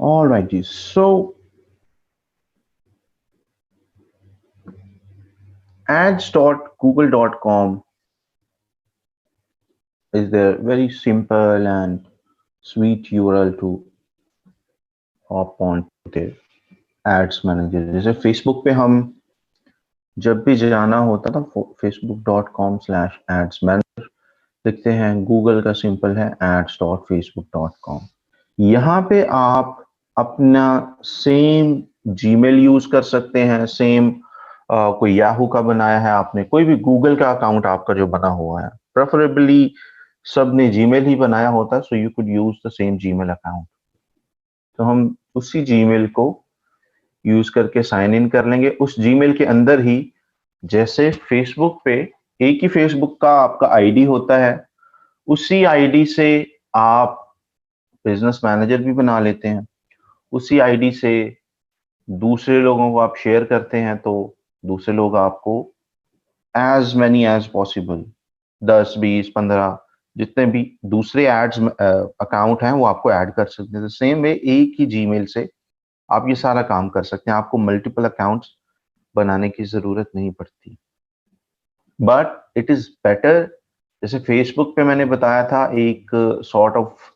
Alrighty, so ads.google.com is their very simple and sweet URL to hop on to their ads manager. जैसे Facebook पे हम जब भी जाना होता था facebook.com/ads मैनेजर लिखते हैं, गूगल का सिंपल है ads.facebook.com। यहाँ पे आप अपना सेम जीमेल यूज कर सकते हैं, सेम कोई याहू का बनाया है आपने, कोई भी गूगल का अकाउंट आपका जो बना हुआ है, प्रेफरेबली सबने जीमेल ही बनाया होता है, so you could use the same Gmail account. तो हम उसी जीमेल को यूज करके साइन इन कर लेंगे। उस जीमेल के अंदर ही जैसे फेसबुक पे एक ही फेसबुक का आपका आईडी होता है, उसी आईडी से आप बिजनेस मैनेजर भी बना लेते हैं। उसी आईडी से दूसरे लोगों को आप शेयर करते हैं, तो दूसरे लोग आपको एज मैनी एज पॉसिबल 10, 20, 15 जितने भी दूसरे एड्स अकाउंट हैं वो आपको ऐड कर सकते हैं। सेम वे एक ही जीमेल से आप ये सारा काम कर सकते हैं, आपको मल्टीपल अकाउंट्स बनाने की जरूरत नहीं पड़ती। बट इट इज बेटर, जैसे फेसबुक पे मैंने बताया था एक सॉर्ट ऑफ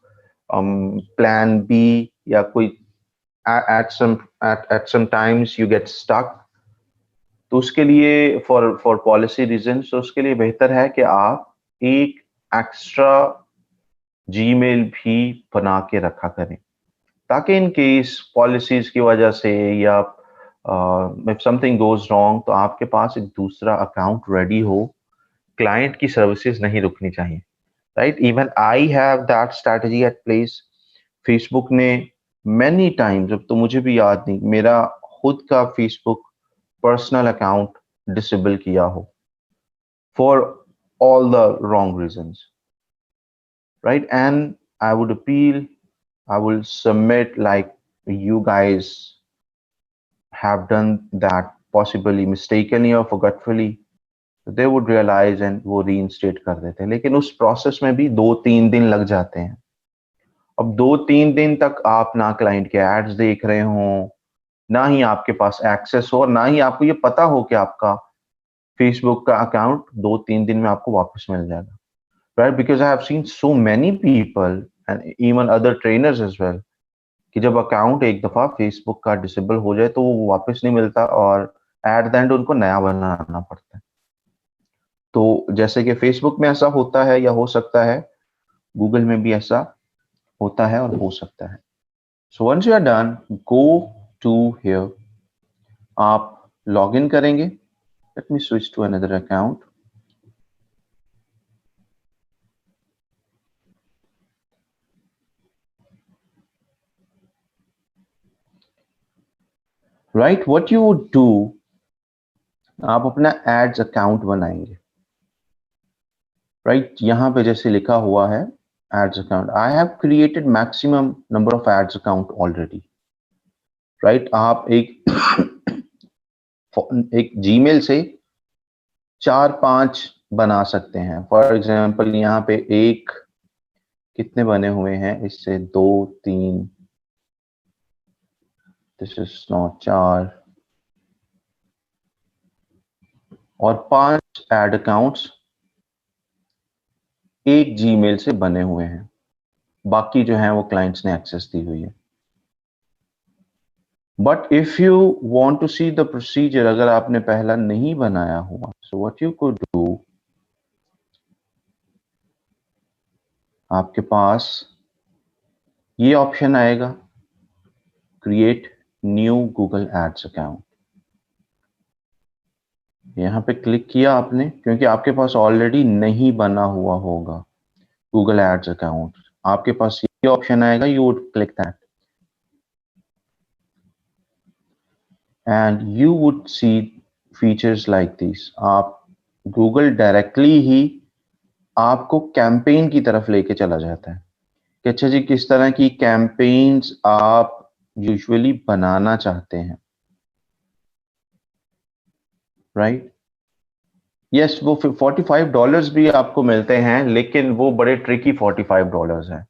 प्लान बी, या कोई at some times you get stuck, तो उसके लिए फॉर पॉलिसी रीजन, तो उसके लिए बेहतर है कि आप एक एक्स्ट्रा जीमेल भी बना के रखा करें, ताकि इन केस पॉलिसीज की वजह से या इफ समथिंग गोज रॉन्ग, तो आपके पास एक दूसरा अकाउंट रेडी हो। क्लाइंट की सर्विसेज नहीं रुकनी चाहिए, right? Even I have that strategy at place. Facebook ने मैनी टाइम्स, अब तो मुझे भी याद नहीं, मेरा खुद का फेसबुक पर्सनल अकाउंट डिसेबल किया हो for all the wrong reasons, right? And I would appeal, I will submit like you guys have done that possibly mistakenly or forgetfully, they would realize and वो reinstate कर देते हैं। लेकिन उस process में भी 2-3 दिन लग जाते हैं। अब 2-3 दिन तक आप ना क्लाइंट के एड्स देख रहे हो, ना ही आपके पास एक्सेस हो, और ना ही आपको ये पता हो कि आपका फेसबुक का अकाउंट 2-3 दिन में आपको वापस मिल जाएगा, right? Because I have seen so many people and even other trainers as well कि जब अकाउंट एक दफा फेसबुक का डिसेबल हो जाए तो वो वापस नहीं मिलता, और एट द एंड उनको नया बनाना पड़ता है। तो जैसे कि फेसबुक में ऐसा होता है या हो सकता है, गूगल में भी ऐसा होता है और हो सकता है। So once you are done, go to here, आप लॉग इन करेंगे। Let me switch to another account. Right, what you would do, आप अपना एड्स अकाउंट बनाएंगे, राइट? यहां पे जैसे लिखा हुआ है ads account, I have created maximum number of ads account already, right? आप एक जीमेल से 4-5 बना सकते हैं। फॉर एग्जांपल यहाँ पे एक कितने बने हुए हैं, इससे 2-3, दिस इज नॉट 4 और 5 एड अकाउंट्स एक जीमेल से बने हुए हैं, बाकी जो है वो क्लाइंट्स ने एक्सेस दी हुई है। But if you want to see the procedure, अगर आपने पहला नहीं बनाया हुआ, so what you could do, आपके पास ये ऑप्शन आएगा, create new Google ads account. यहाँ पे क्लिक किया आपने, क्योंकि आपके पास ऑलरेडी नहीं बना हुआ होगा गूगल एड्स अकाउंट, आपके पास ये ऑप्शन आएगा, you would click that and you would see features like this. आप गूगल डायरेक्टली ही आपको कैंपेन की तरफ लेके चला जाता है कि अच्छा जी, किस तरह की कैंपेन्स आप यूजुअली बनाना चाहते हैं, राइट? यस, वो $45 भी आपको मिलते हैं, लेकिन वो बड़े ट्रिकी $45 हैं।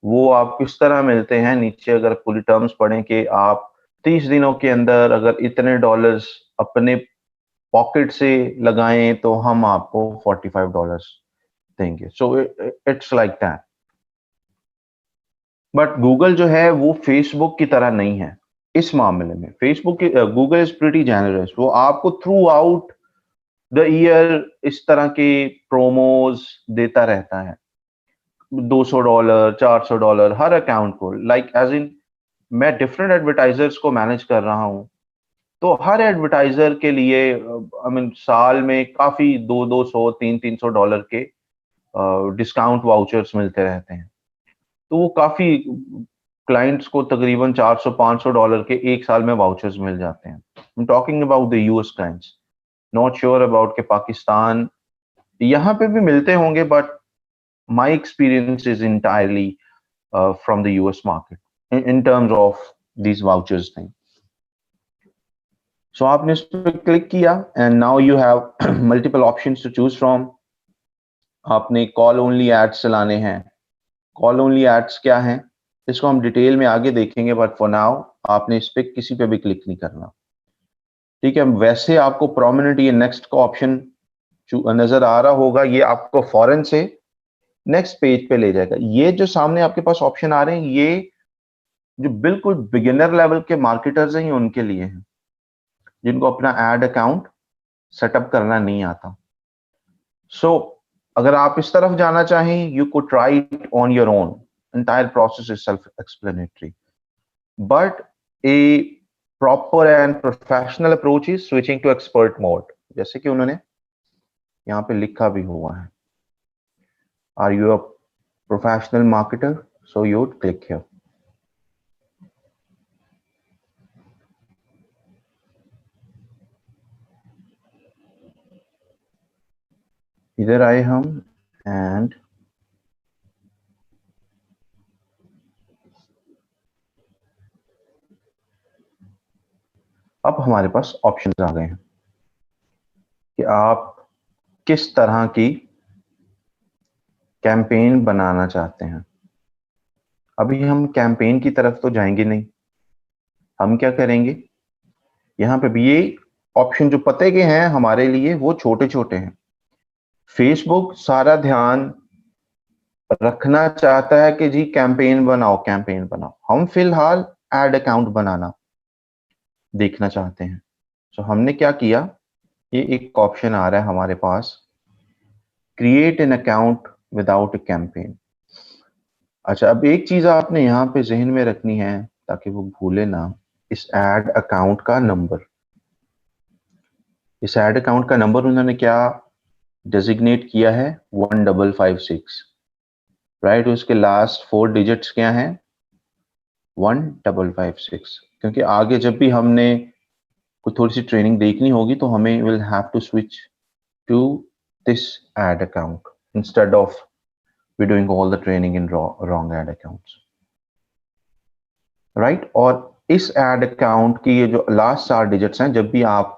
वो आप किस तरह मिलते हैं, नीचे अगर पूरी टर्म्स पढ़ें कि आप 30 दिनों के अंदर अगर इतने डॉलर्स अपने पॉकेट से लगाएं तो हम आपको $45 देंगे। So it's like that. But Google जो है वो फेसबुक की तरह नहीं है इस मामले में। फेसबुक की गूगल इज प्रीटी जेनरस, वो आपको थ्रू आउट द ईयर इस तरह के प्रोमोज देता रहता है, $200 $400 हर अकाउंट को, लाइक एज इन मैं डिफरेंट एडवर्टाइजर्स को मैनेज कर रहा हूं, तो हर एडवर्टाइजर के लिए आई मीन साल में काफी $200 $300 के डिस्काउंट वाउचर्स मिलते रहते हैं। तो वो काफी क्लाइंट्स को तकरीबन $400 500 के एक साल में वाउचर्स मिल जाते हैं। Talking about the US clients, not sure about के पाकिस्तान यहाँ पे भी मिलते होंगे, but my experience is entirely from the US market in terms of these vouchers thing. So आपने इस पर क्लिक किया and now you have multiple options to choose from. आपने कॉल ओनली एड्स चलाने हैं। कॉल ओनली एड्स क्या हैं इसको हम डिटेल में आगे देखेंगे, बट फॉर नाउ आपने इस पे किसी पे भी क्लिक नहीं करना, ठीक है। वैसे आपको प्रोमिनेंट ये नेक्स्ट का ऑप्शन नजर आ रहा होगा, ये आपको फॉरन से नेक्स्ट पेज पे ले जाएगा। ये जो सामने आपके पास ऑप्शन आ रहे हैं, ये जो बिल्कुल बिगिनर लेवल के मार्केटर्स हैं, ये उनके लिए हैं जिनको अपना एड अकाउंट सेटअप करना नहीं आता। सो अगर आप इस तरफ जाना चाहें, you could try it on your own, entire process is self explanatory, but a proper and professional approach is switching to expert mode, जैसे कि उन्होंने यहाँ पे लिखा भी हुआ है। Are you a professional marketer? So you would click here. इधर आए हम एंड अब हमारे पास ऑप्शंस आ गए हैं कि आप किस तरह की कैंपेन बनाना चाहते हैं। अभी हम कैंपेन की तरफ तो जाएंगे नहीं, हम क्या करेंगे, यहाँ पे भी ये ऑप्शन जो पते के हैं हमारे लिए वो छोटे छोटे हैं। फेसबुक सारा ध्यान रखना चाहता है कि जी कैंपेन बनाओ कैंपेन बनाओ, हम फिलहाल एड अकाउंट बनाना देखना चाहते हैं। सो हमने क्या किया, ये एक ऑप्शन आ रहा है हमारे पास, create an account without a campaign. अच्छा, अब एक चीज आपने यहाँ पे जहन में रखनी है ताकि वो भूले ना, इस एड अकाउंट का नंबर, इस एड अकाउंट का नंबर उन्होंने क्या डेजिग्नेट किया है, 1556, राइट। उसके लास्ट 4 डिजिट्स क्या हैं, 1556, क्योंकि आगे जब भी हमने कोई थोड़ी सी ट्रेनिंग देखनी होगी तो हमें will have to switch to this ad account instead of we doing all the training in wrong ad accounts, right. और इस एड अकाउंट की ये जो लास्ट 4 डिजिट्स हैं, जब भी आप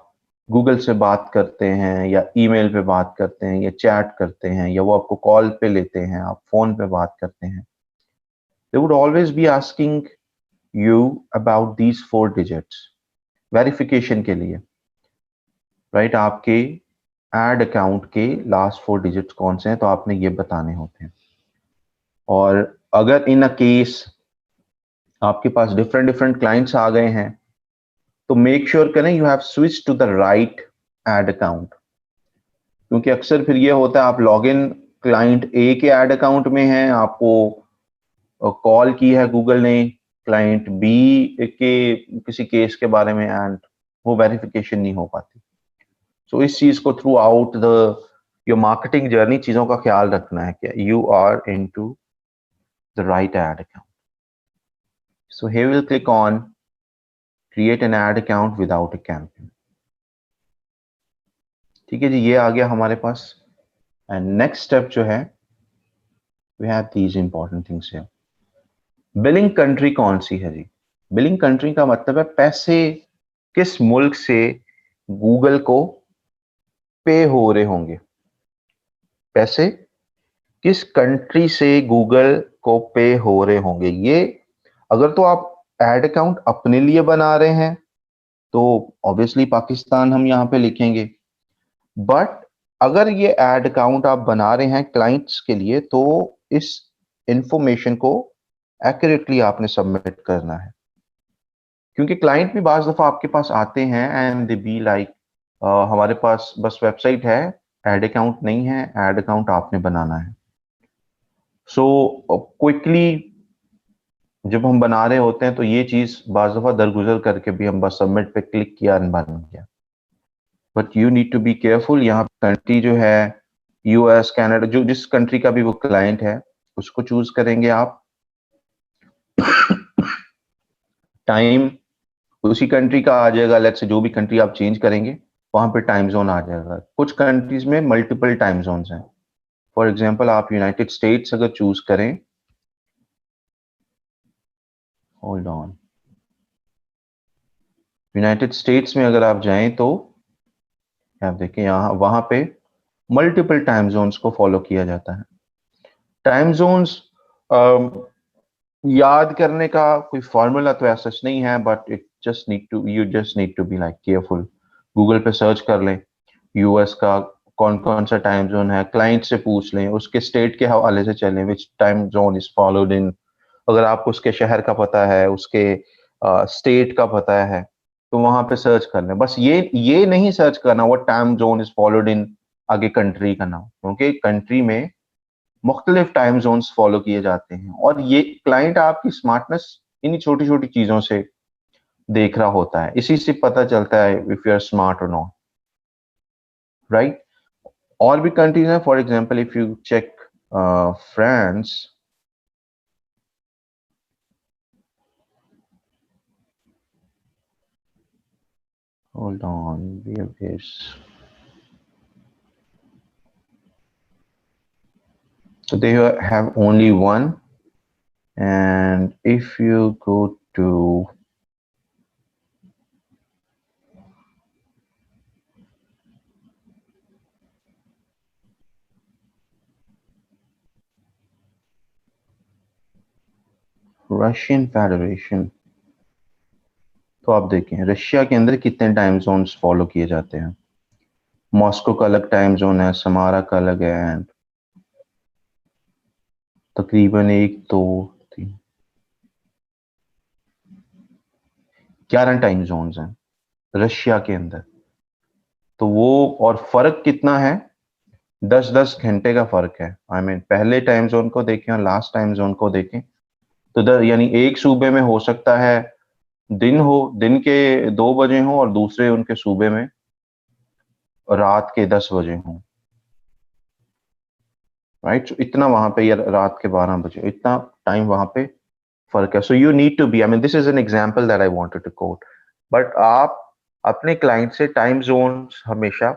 गूगल से बात करते हैं या ईमेल पे बात करते हैं या चैट करते हैं या वो आपको कॉल पे लेते हैं, आप फोन पे बात करते हैं, they would always be asking you about these 4 digits verification के लिए, राइट। आपके एड अकाउंट के लास्ट 4 डिजिट्स कौन से हैं, तो आपने ये बताने होते हैं। और अगर इन अ केस आपके पास डिफरेंट डिफरेंट क्लाइंट्स आ गए हैं, तो मेक श्योर करें you have switch to the right ad account, क्योंकि अक्सर फिर ये होता है आप लॉग इन क्लाइंट ए के एड अकाउंट में हैं, आपको कॉल की है गूगल ने क्लाइंट बी के किसी केस के बारे में, एंड वो वेरिफिकेशन नहीं हो पाती। सो इस चीज को throughout the your marketing journey चीजों का ख्याल रखना है कि you are into the right ad account. So here will click on create an ad account without a campaign. ठीक है जी, ये आ गया हमारे पास। एंड नेक्स्ट स्टेप जो है, we have these important things here. Billing country कौन सी है जी? बिलिंग कंट्री का मतलब है पैसे किस मुल्क से गूगल को पे हो रहे होंगे, पैसे किस कंट्री से गूगल को पे हो रहे होंगे। ये अगर तो आप एड अकाउंट अपने लिए बना रहे हैं तो ऑब्वियसली पाकिस्तान हम यहाँ पे लिखेंगे, बट अगर ये एड अकाउंट आप बना रहे हैं क्लाइंट्स के लिए तो इस इंफॉर्मेशन को एक्यूरेटली आपने सबमिट करना है, क्योंकि क्लाइंट भी बाज दफा आपके पास आते हैं एंड दे बी लाइक हमारे पास बस वेबसाइट है, एड अकाउंट नहीं है, एड अकाउंट आपने बनाना है। सो क्विकली जब हम बना रहे होते हैं तो ये चीज बाज दफा दरगुजर करके भी हम बस सबमिट पे क्लिक किया और बन गया। But you need to be careful. यहाँ कंट्री जो है यूएस कनाडा, जो जिस कंट्री का भी वो क्लाइंट है उसको चूज करेंगे आप। टाइम उसी कंट्री का आ जाएगा, लेट्स से जो भी कंट्री आप चेंज करेंगे वहां पे टाइम जोन आ जाएगा। कुछ कंट्रीज में मल्टीपल टाइम जोन्स हैं। फॉर एग्जांपल आप यूनाइटेड स्टेट्स अगर चूज करें, होल्ड ऑन, यूनाइटेड स्टेट्स में अगर आप जाएं तो आप देखें यहाँ वहां पे मल्टीपल टाइम जोन्स को फॉलो किया जाता है। टाइम जोन्स याद करने का कोई फॉर्मूला तो ऐसा नहीं है, but it just need to you just need to be like careful. Google पे सर्च कर लें यूएस का कौन कौन सा टाइम जोन है, क्लाइंट से पूछ लें, उसके स्टेट के हवाले से चलें which time zone is followed in. अगर आपको उसके शहर का पता है, उसके स्टेट का पता है, तो वहां पे सर्च कर लें। बस ये नहीं सर्च करना what time zone is followed in आगे कंट्री का नाम, क्योंकि कंट्री में मुख्तलिफ टाइम जोन्स फॉलो किए जाते हैं और ये क्लाइंट आपकी स्मार्टनेस इन्हीं छोटी छोटी चीजों से देख रहा होता है, इसी से पता चलता है इफ यू आर स्मार्ट और नॉट, राइट। और भी कंट्रीज हैं, for example if you check France, hold on, we have this, so they have only one, and if you go to Russian federation तो आप देखें रशिया के अंदर कितने टाइम जोन्स फॉलो किए जाते हैं। मॉस्को का अलग टाइम जोन है, समारा का अलग है, एंड तकरीबन 11 टाइम जोन्स हैं रशिया के अंदर। तो वो और फर्क कितना है, 10-10 घंटे का फर्क है। आई मीन पहले टाइम जोन को देखें और लास्ट टाइम जोन को देखें तो यानी एक सूबे में हो सकता है दिन के 2 बजे हो और दूसरे उनके सूबे में रात के 10 बजे हो, राइट। इतना वहां पे या रात के 12 बजे, इतना टाइम वहां पे फर्क है। So you need to be, I mean this is an example that I wanted to quote, but आप अपने क्लाइंट से टाइम जोन्स हमेशा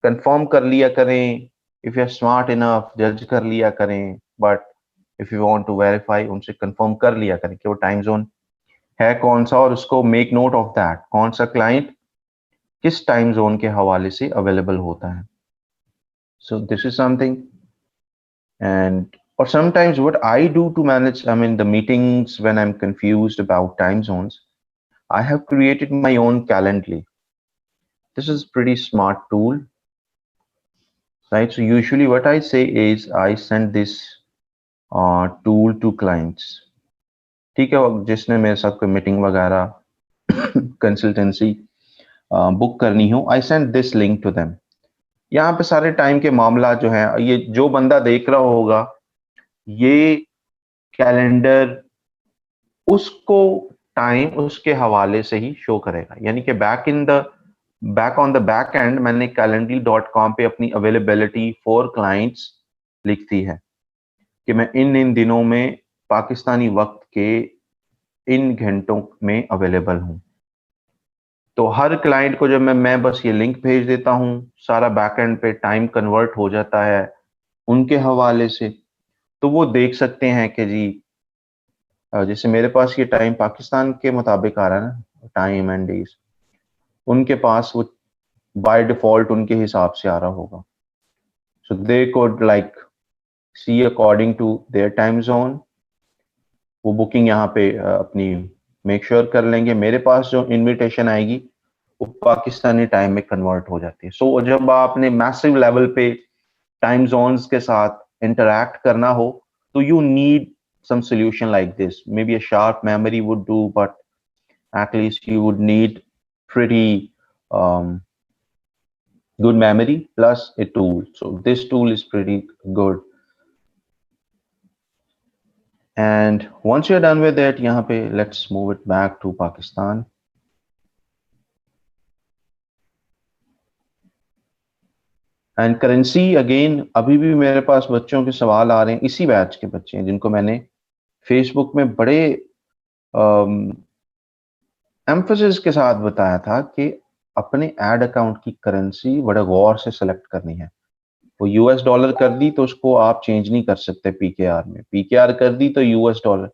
कंफर्म कर लिया करें। If you are smart enough जज कर लिया करें, but if you want to verify उनसे कंफर्म कर लिया करें कि वो टाइम जोन है कौन सा, और उसको मेक नोट ऑफ दैट कौन सा क्लाइंट किस टाइम जोन के हवाले से अवेलेबल होता है। सो this is something, and or sometimes what I do to manage, I mean the meetings when I'm confused about time zones, I have created my own Calendly. This is pretty smart tool, right? So usually what I say is I send this tool to clients. ठीक है, जिसने मेरे साथ कोई meeting वगैरह consultancy book करनी हो, I send this link to them. यहाँ पे सारे टाइम के मामला जो है, ये जो बंदा देख रहा होगा ये कैलेंडर उसको टाइम उसके हवाले से ही शो करेगा। यानी कि back on the back and मैंने calendly.com पे अपनी अवेलेबिलिटी फॉर क्लाइंट्स लिख दी है कि मैं इन दिनों में पाकिस्तानी वक्त के इन घंटों में अवेलेबल हूं। तो हर क्लाइंट को जब मैं बस ये लिंक भेज देता हूं, सारा बैक एंड पे टाइम कन्वर्ट हो जाता है उनके हवाले से। तो वो देख सकते हैं कि जी जैसे मेरे पास ये टाइम पाकिस्तान के मुताबिक आ रहा है ना, टाइम एंड डेज, उनके पास वो बाय डिफॉल्ट उनके हिसाब से आ रहा होगा। So they could like see according to their time zone, वो बुकिंग यहाँ पे अपनी मेक श्योर कर लेंगे। मेरे पास जो इनविटेशन आएगी वो पाकिस्तानी टाइम में कन्वर्ट हो जाती है। सो जब आपने मैसिव लेवल पे टाइम जोन्स के साथ इंटरैक्ट करना हो तो you need some solution like this. Maybe a sharp memory would do, but at least you would need pretty um, good memory plus a tool. So this tool is pretty good. And once you're done with it, यहाँ पे let's move it back to Pakistan. And currency again, अभी भी मेरे पास बच्चों के सवाल आ रहे हैं, इसी बैच के बच्चे हैं जिनको मैंने फेसबुक में बड़े एम्फसिस के साथ बताया था कि अपने एड अकाउंट की करेंसी बड़े गौर से सेलेक्ट करनी है। वो यूएस डॉलर कर दी तो उसको आप चेंज नहीं कर सकते पीकेआर में, पीकेआर कर दी तो US dollar.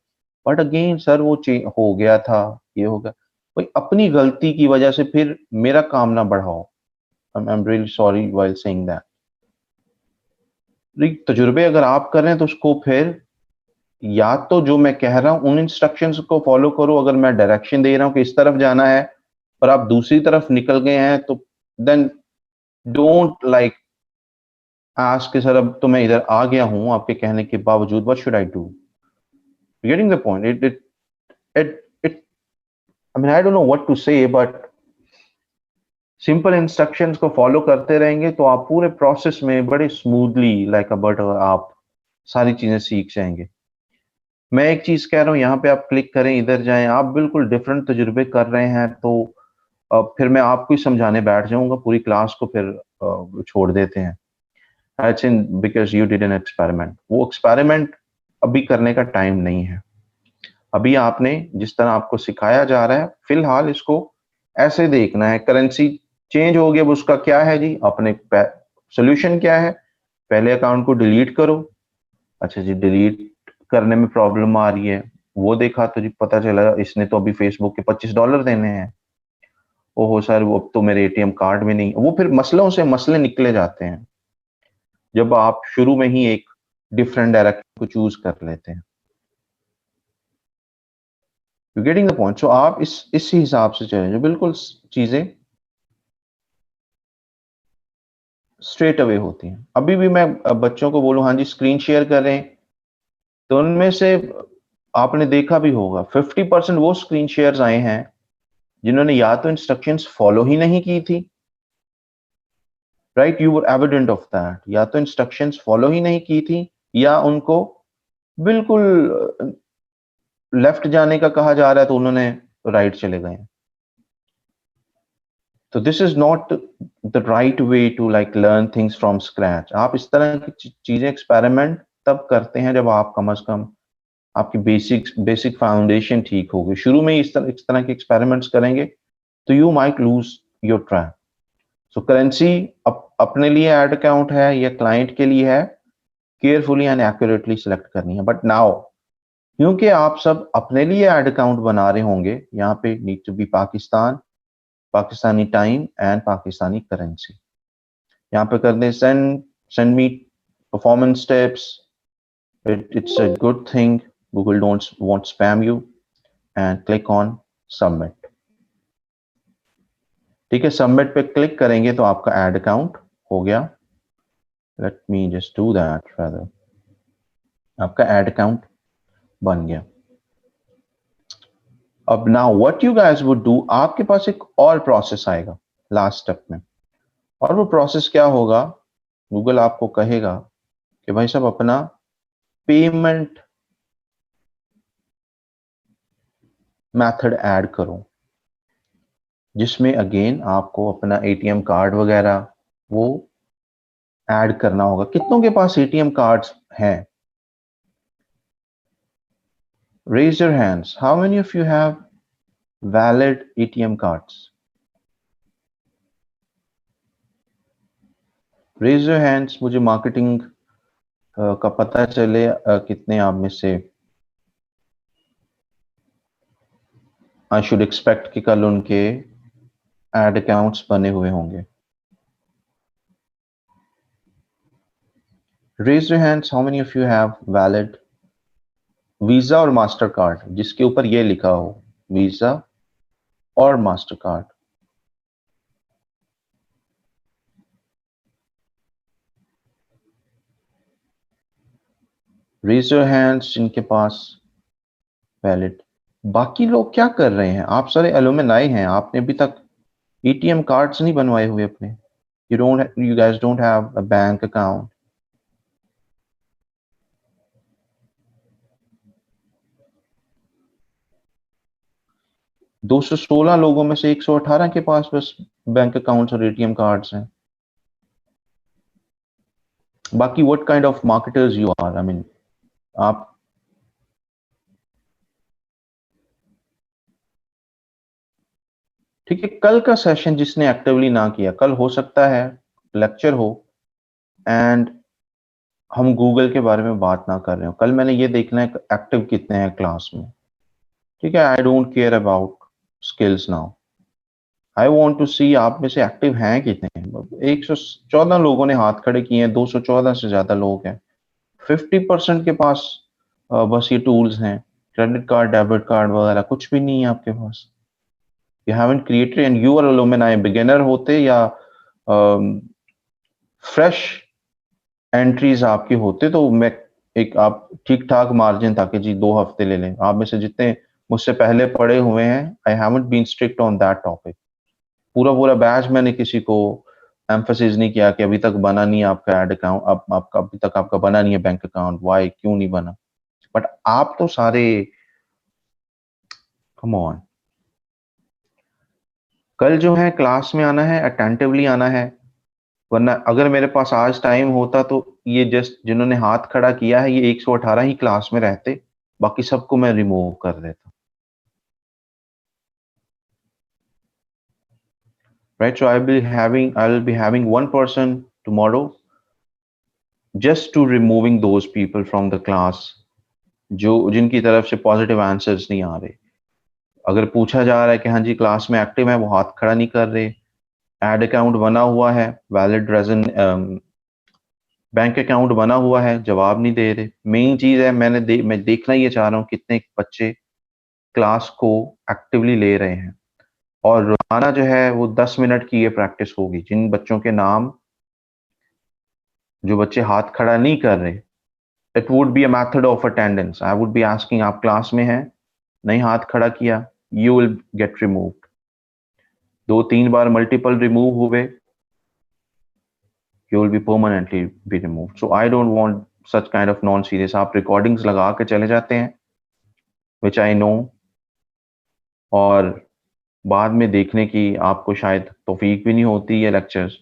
But again sir वो हो गया था, ये होगा भाई, अपनी गलती की वजह से फिर मेरा काम ना बढ़ाओ। I am really sorry while saying that. तजुर्बे अगर आप कर रहे हैं तो उसको फिर या तो जो मैं कह रहा हूं उन इंस्ट्रक्शंस को फॉलो करो। अगर मैं डायरेक्शन दे रहा हूं कि इस तरफ जाना है और आप दूसरी तरफ निकल गए हैं तो देन डोंट लाइक आस्क कि सर अब तो मैं इधर आ गया हूं आपके कहने के बावजूद, what should I do? Getting the point? It I mean I don't know what to say, but simple instructions को फॉलो करते रहेंगे तो आप पूरे प्रोसेस में बड़े स्मूथली लाइक अ बटर आप सारी चीजें सीख जाएंगे। मैं एक चीज कह रहा हूं, यहाँ पे आप क्लिक करें, इधर जाएं, आप बिल्कुल डिफरेंट तजुर्बे कर रहे हैं तो फिर मैं आपको ही समझाने बैठ जाऊंगा, पूरी क्लास को फिर छोड़ देते हैं। It's in because you did an experiment. वो एक्सपेरिमेंट अभी करने का टाइम नहीं है। अभी आपने जिस तरह आपको सिखाया जा रहा है फिलहाल इसको ऐसे देखना है। करेंसी चेंज हो गया, उसका क्या है जी? अपने सोल्यूशन क्या है? पहले अकाउंट को डिलीट करो। अच्छा जी, डिलीट करने में प्रॉब्लम आ रही है, वो देखा तो जी पता चला इसने तो अभी फेसबुक के $25 देने हैं। ओहो सर, वो अब तो मेरे एटीएम कार्ड में नहीं। वो फिर मसलों से मसले निकले जाते हैं जब आप शुरू में ही एक डिफरेंट डायरेक्शन को चूज कर लेते हैं। You getting the point? So आप इस हिसाब से चलें जो बिल्कुल चीजें स्ट्रेट अवे होती हैं। अभी भी मैं बच्चों को बोलूं हाँ जी स्क्रीन शेयर करें, तो उनमें से आपने देखा भी होगा 50% वो स्क्रीन शेयर्स आए हैं जिन्होंने या तो इंस्ट्रक्शंस फॉलो ही नहीं की थी, right? You were evident of that. या तो इंस्ट्रक्शंस फॉलो ही नहीं की थी या उनको बिल्कुल लेफ्ट जाने का कहा जा रहा है तो उन्होंने राइट चले गए। तो this is not the right way to like learn things from scratch. आप इस तरह की चीजें एक्सपेरिमेंट तब करते हैं जब आप कम से कम आपकी बेसिक फाउंडेशन ठीक होगी। शुरू में इस तरह के एक्सपेरिमेंट्स करेंगे तो you might lose your track. So currency अपने लिए एड अकाउंट है या क्लाइंट के लिए है, केयरफुली एंड एक्यूरेटली सिलेक्ट करनी है। बट नाउ क्योंकि आप सब अपने लिए एड अकाउंट बना रहे होंगे, यहाँ पे need to be Pakistan, Pakistani time and Pakistani currency. यहाँ पे कर दें send me performance tips. It's a good thing, Google don't want spam you, and click on submit. ठीक है, सबमिट पे क्लिक करेंगे तो आपका एड अकाउंट हो गया। Let me just do that rather. आपका एड अकाउंट बन गया। अब now what you guys would do, आपके पास एक और प्रोसेस आएगा लास्ट स्टेप में, और वो प्रोसेस क्या होगा? गूगल आपको कहेगा कि भाई साहब अपना पेमेंट मेथड ऐड करो, जिसमें अगेन आपको अपना एटीएम कार्ड वगैरह वो ऐड करना होगा। कितनों के पास एटीएम कार्ड्स हैं? Raise your hands, how many of you have valid ATM cards? Raise your hands, मुझे मार्केटिंग का पता चले कितने आप में से आई शुड एक्सपेक्ट कि कल उनके एड अकाउंट्स बने हुए होंगे। Raise your hands, how many of you have valid visa और मास्टर कार्ड जिसके ऊपर ये लिखा हो वीजा और master card? Raise your hands जिनके पास वैलिड। बाकी लोग क्या कर रहे हैं? आप सारे एलुमनाई हैं, आपने अभी तक एटीएम कार्ड्स नहीं बनवाए हुए अपने। You guys don't have a bank account. 216 लोगों में से 118 के पास बस बैंक अकाउंट्स और एटीएम कार्ड्स हैं। बाकी what kind of marketers you are? I mean आप ठीक है। कल का सेशन जिसने एक्टिवली ना किया, कल हो सकता है लेक्चर हो एंड हम गूगल के बारे में बात ना कर रहे हो। कल मैंने ये देखना है एक्टिव कितने हैं क्लास में। ठीक है, I don't care about skills now, I want to see आप में से एक्टिव हैं कितने। 114 लोगों ने हाथ खड़े किए हैं, 214 से ज्यादा लोग हैं। 50% के पास बस ये टूल्स हैं। क्रेडिट कार्ड, डेबिट कार्ड वगैरह कुछ भी नहीं है आपके पास। You haven't created and you are alumni. Beginner होते या फ्रेश एंट्रीज आपके होते तो मैं एक आप ठीक ठाक मार्जिन था कि जी 2 हफ्ते ले लें। आप में से जितने मुझसे पहले पढ़े हुए हैं, I haven't been strict on that topic. पूरा पूरा बैच मैंने किसी को एम्फोसिस नहीं किया कि अभी तक बना नहीं है आपका एड अकाउंट, आपका अभी तक आपका बना नहीं है बैंक अकाउंट, वाई क्यों नहीं बना? बट आप तो सारे कम ऑन। कल जो है क्लास में आना है, अटेंटिवली आना है। वरना अगर मेरे पास आज टाइम होता तो ये जस्ट जिन्होंने हाथ खड़ा किया है ये 118 ही क्लास में रहते, बाकी सबको मैं रिमूव कर देता। Right, so I will be having one person tomorrow just to removing those people from the class जो जिनकी तरफ से पॉजिटिव आंसर्स नहीं आ रहे। अगर पूछा जा रहा है कि हाँ जी क्लास में एक्टिव है, वो हाथ खड़ा नहीं कर रहे। एड अकाउंट बना हुआ है, वैलिड रेजन बैंक अकाउंट बना हुआ है, जवाब नहीं दे रहे। मेन चीज है मैं देखना ये चाह रहा हूँ कितने बच्चे क्लास को एक्टिवली ले रहे हैं। और रोजाना जो है वो 10 मिनट की ये प्रैक्टिस होगी। जिन बच्चों के नाम, जो बच्चे हाथ खड़ा नहीं कर रहे, it would be a method of attendance. I would be asking आप क्लास में हैं, नहीं हाथ खड़ा किया, you will gate removed. 2-3 bar multiple remove हुए, you will be permanently be removed. So I don't want such kind of non-serious। आप recordings लगा के चले जाते हैं, which I know, और बाद में देखने की आपको शायद तौफीक भी नहीं होती ये lectures,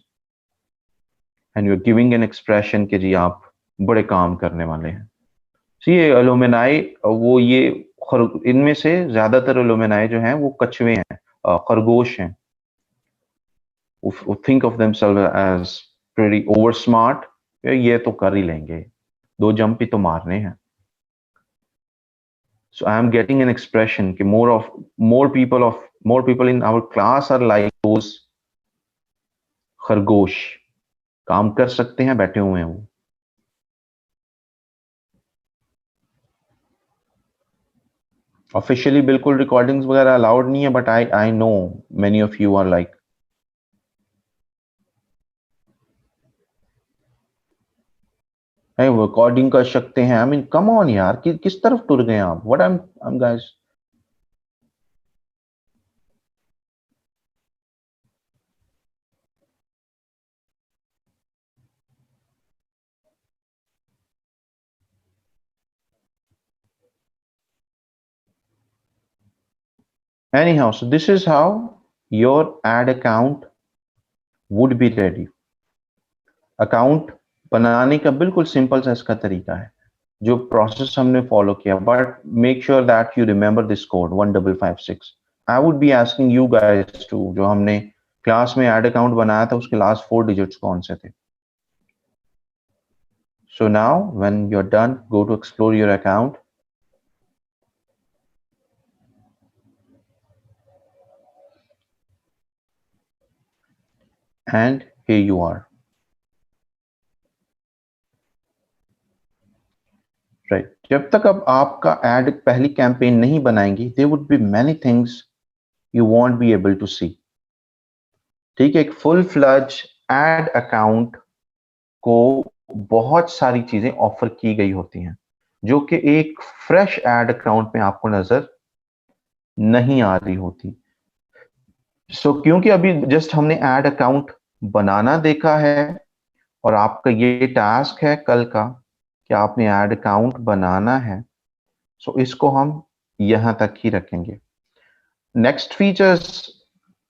and you're giving an expression कि जी आप बड़े काम करने वाले हैं। See ये alumni वो ये इनमें से ज्यादातर alumni जो हैं वो कछुए हैं, खरगोश हैं। who think of themselves as pretty over smart, ये तो कर ही लेंगे, 2 जंप ही तो मारने हैं। So I am getting an expression कि more people in our class are like those खरगोश, काम कर सकते हैं, बैठे हुए हैं वो। ऑफिशियली बिल्कुल रिकॉर्डिंग्स वगैरह अलाउड नहीं है, but I know many of you are like recording कर सकते हैं। आई मीन कम ऑन यार, किस तरफ टुर गए आप? What I am guys. Anyhow, so this is how your ad account would be ready। Account बनाने का बिल्कुल सिंपल सा इसका तरीका है, जो प्रोसेस हमने फॉलो किया। But make sure that you remember this code 1556। I would be asking you guys to, जो हमने क्लास में एड अकाउंट बनाया था उसके लास्ट 4 डिजिट्स कौन से थे? So now when you are done, go to explore your account and here you are। जब तक अब आपका एड पहली कैंपेन नहीं बनाएंगी, there would be many things you want be able to see. ठीक है, एक फुल फ्लज एड अकाउंट को बहुत सारी चीजें ऑफर की गई होती हैं जो कि एक फ्रेश एड अकाउंट में आपको नजर नहीं आ रही होती। क्योंकि अभी जस्ट हमने एड अकाउंट बनाना देखा है और आपका ये टास्क है कल का कि आपने एड अकाउंट बनाना है, इसको हम यहां तक ही रखेंगे। नेक्स्ट फीचर्स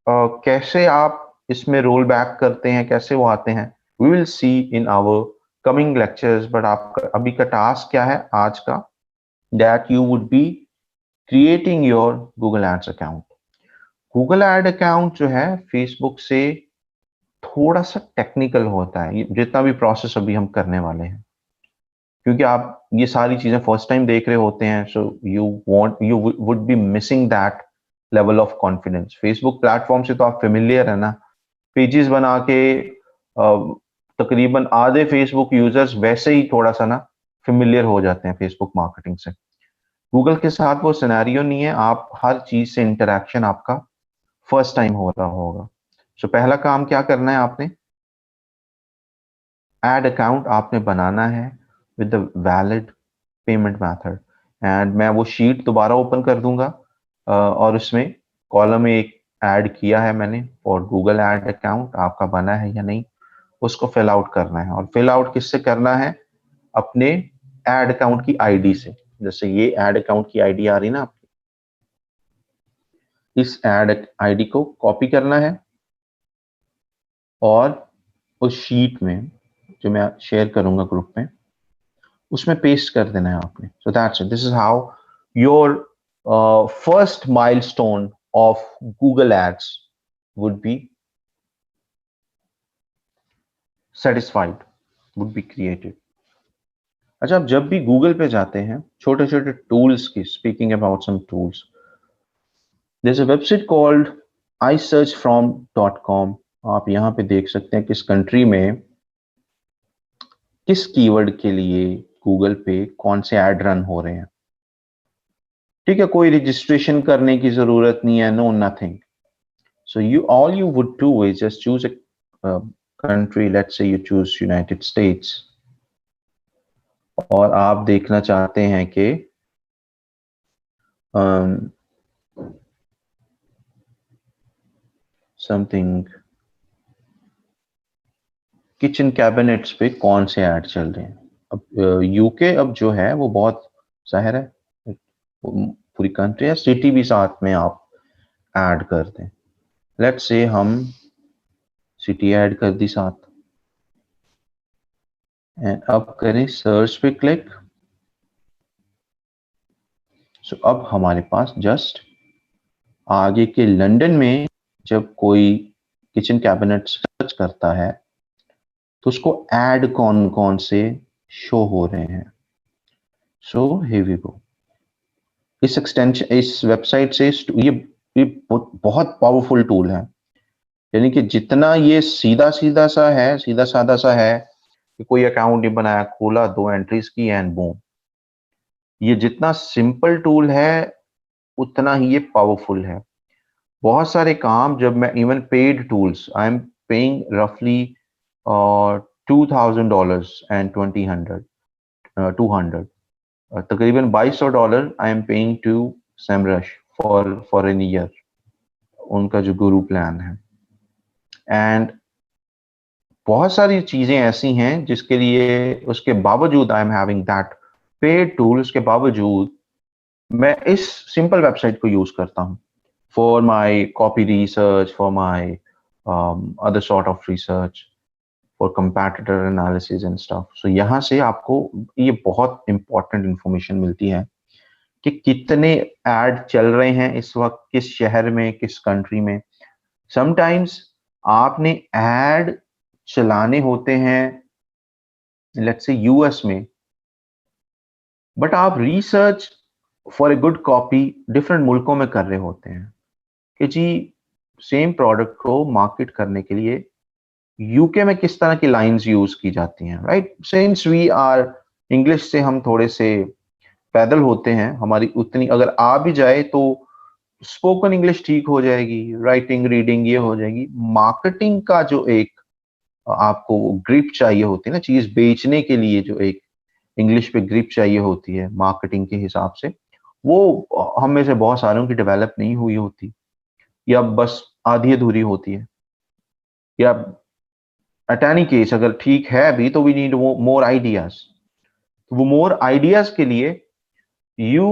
कैसे आप इसमें रोल बैक करते हैं, कैसे वो आते हैं, we will see in our coming lectures. But आपका अभी का टास्क क्या है आज का, that you would be creating your Google ads account. Google ad account जो है फेसबुक से थोड़ा सा टेक्निकल होता है, जितना भी प्रोसेस अभी हम करने वाले हैं, क्योंकि आप ये सारी चीजें फर्स्ट टाइम देख रहे होते हैं, सो you would B missing that level of confidence. Facebook platform से तो आप फेमिलियर है ना, पेजेस बना के तकरीबन आधे फेसबुक यूजर्स वैसे ही थोड़ा सा ना फेमिलियर हो जाते हैं फेसबुक मार्केटिंग से। गूगल के साथ वो सिनेरियो नहीं है, आप हर चीज से इंटरेक्शन आपका फर्स्ट टाइम हो रहा होगा। पहला काम क्या करना है, आपने एड अकाउंट आपने बनाना है with the valid payment method. And मैं वो शीट दोबारा ओपन कर दूंगा और उसमें कॉलम में एक ऐड किया है मैंने फॉर गूगल एड अकाउंट, आपका बना है या नहीं उसको फिल आउट करना है। और फिल आउट किससे करना है, अपने एड अकाउंट की आईडी से। जैसे ये एड अकाउंट की आईडी आ रही ना आपकी, इस एड आईडी को कॉपी करना है और उस शीट में जो मैं शेयर करूंगा ग्रुप में उसमें पेस्ट कर देना है आपने। So that's it, this is how your first milestone of Google ads would be satisfied, would be created. अच्छा, आप जब भी गूगल पे जाते हैं, छोटे छोटे टूल्स की speaking about some tools, there's a website called isearchfrom.com। आप यहाँ पे देख सकते हैं किस कंट्री में किस कीवर्ड के लिए गूगल पे कौन से ऐड रन हो रहे हैं। ठीक है, कोई रजिस्ट्रेशन करने की जरूरत नहीं है, no nothing. So you all you would do is just choose a country, let's say you choose United States, और आप देखना चाहते हैं कि समथिंग किचन कैबिनेट्स पे कौन से ऐड चल रहे हैं। अब यूके अब जो है वो बहुत जाहिर है पूरी कंट्री है, सिटी भी साथ में आप ऐड कर दें। लेट्स से हम सिटी ऐड कर दी साथ, एंड अब करें सर्च पे क्लिक। सो अब हमारे पास जस्ट आगे के लंदन में जब कोई किचन कैबिनेट सर्च करता है तो उसको ऐड कौन कौन से शो हो रहे हैं। सो हियर वी गो, इस एक्सटेंशन इस वेबसाइट से ये बहुत पावरफुल टूल है। यानी कि जितना ये सीधा सीधा सा है, सीधा साधा सा है कि कोई अकाउंट नहीं बनाया, खोला, 2 एंट्रीज की एंड बूम, ये जितना सिंपल टूल है उतना ही ये पावरफुल है। बहुत सारे काम जब मैं even paid tools, I am paying रफली $2,000 एंड 200 तकरीबन $2,200 I am paying to Semrush for an year, उनका जो गुरु प्लान है। एंड बहुत सारी चीजें ऐसी हैं जिसके लिए उसके बावजूद I am having that paid tool, उसके बावजूद मैं इस सिंपल वेबसाइट को यूज करता हूं for my copy research, for my other sort of research, for competitor analysis and stuff. So यहाँ से आपको ये बहुत इंपॉर्टेंट इंफॉर्मेशन मिलती है कि कितने ऐड चल रहे हैं इस वक्त, किस शहर में, किस कंट्री में। समटाइम्स आपने ऐड चलाने होते हैं लेट्स से यूएस में, बट आप research for a good copy different मुल्कों में कर रहे होते हैं कि जी सेम प्रोडक्ट को मार्केट करने के लिए यूके में किस तरह की लाइंस यूज की जाती हैं, right. Since we are English से हम थोड़े से पैदल होते हैं, हमारी उतनी अगर आ भी जाए तो स्पोकन इंग्लिश ठीक हो जाएगी, राइटिंग रीडिंग ये हो जाएगी। मार्केटिंग का जो एक आपको ग्रिप चाहिए होती है ना, चीज बेचने के लिए जो एक इंग्लिश पे ग्रिप चाहिए होती है मार्केटिंग के हिसाब से, वो हम में से बहुत सारों की डेवलप नहीं हुई होती, या बस आधी अधूरी होती है, या एट एनी केस अगर ठीक है भी तो वी नीड मोर आइडियाज। वो मोर आइडियाज के लिए you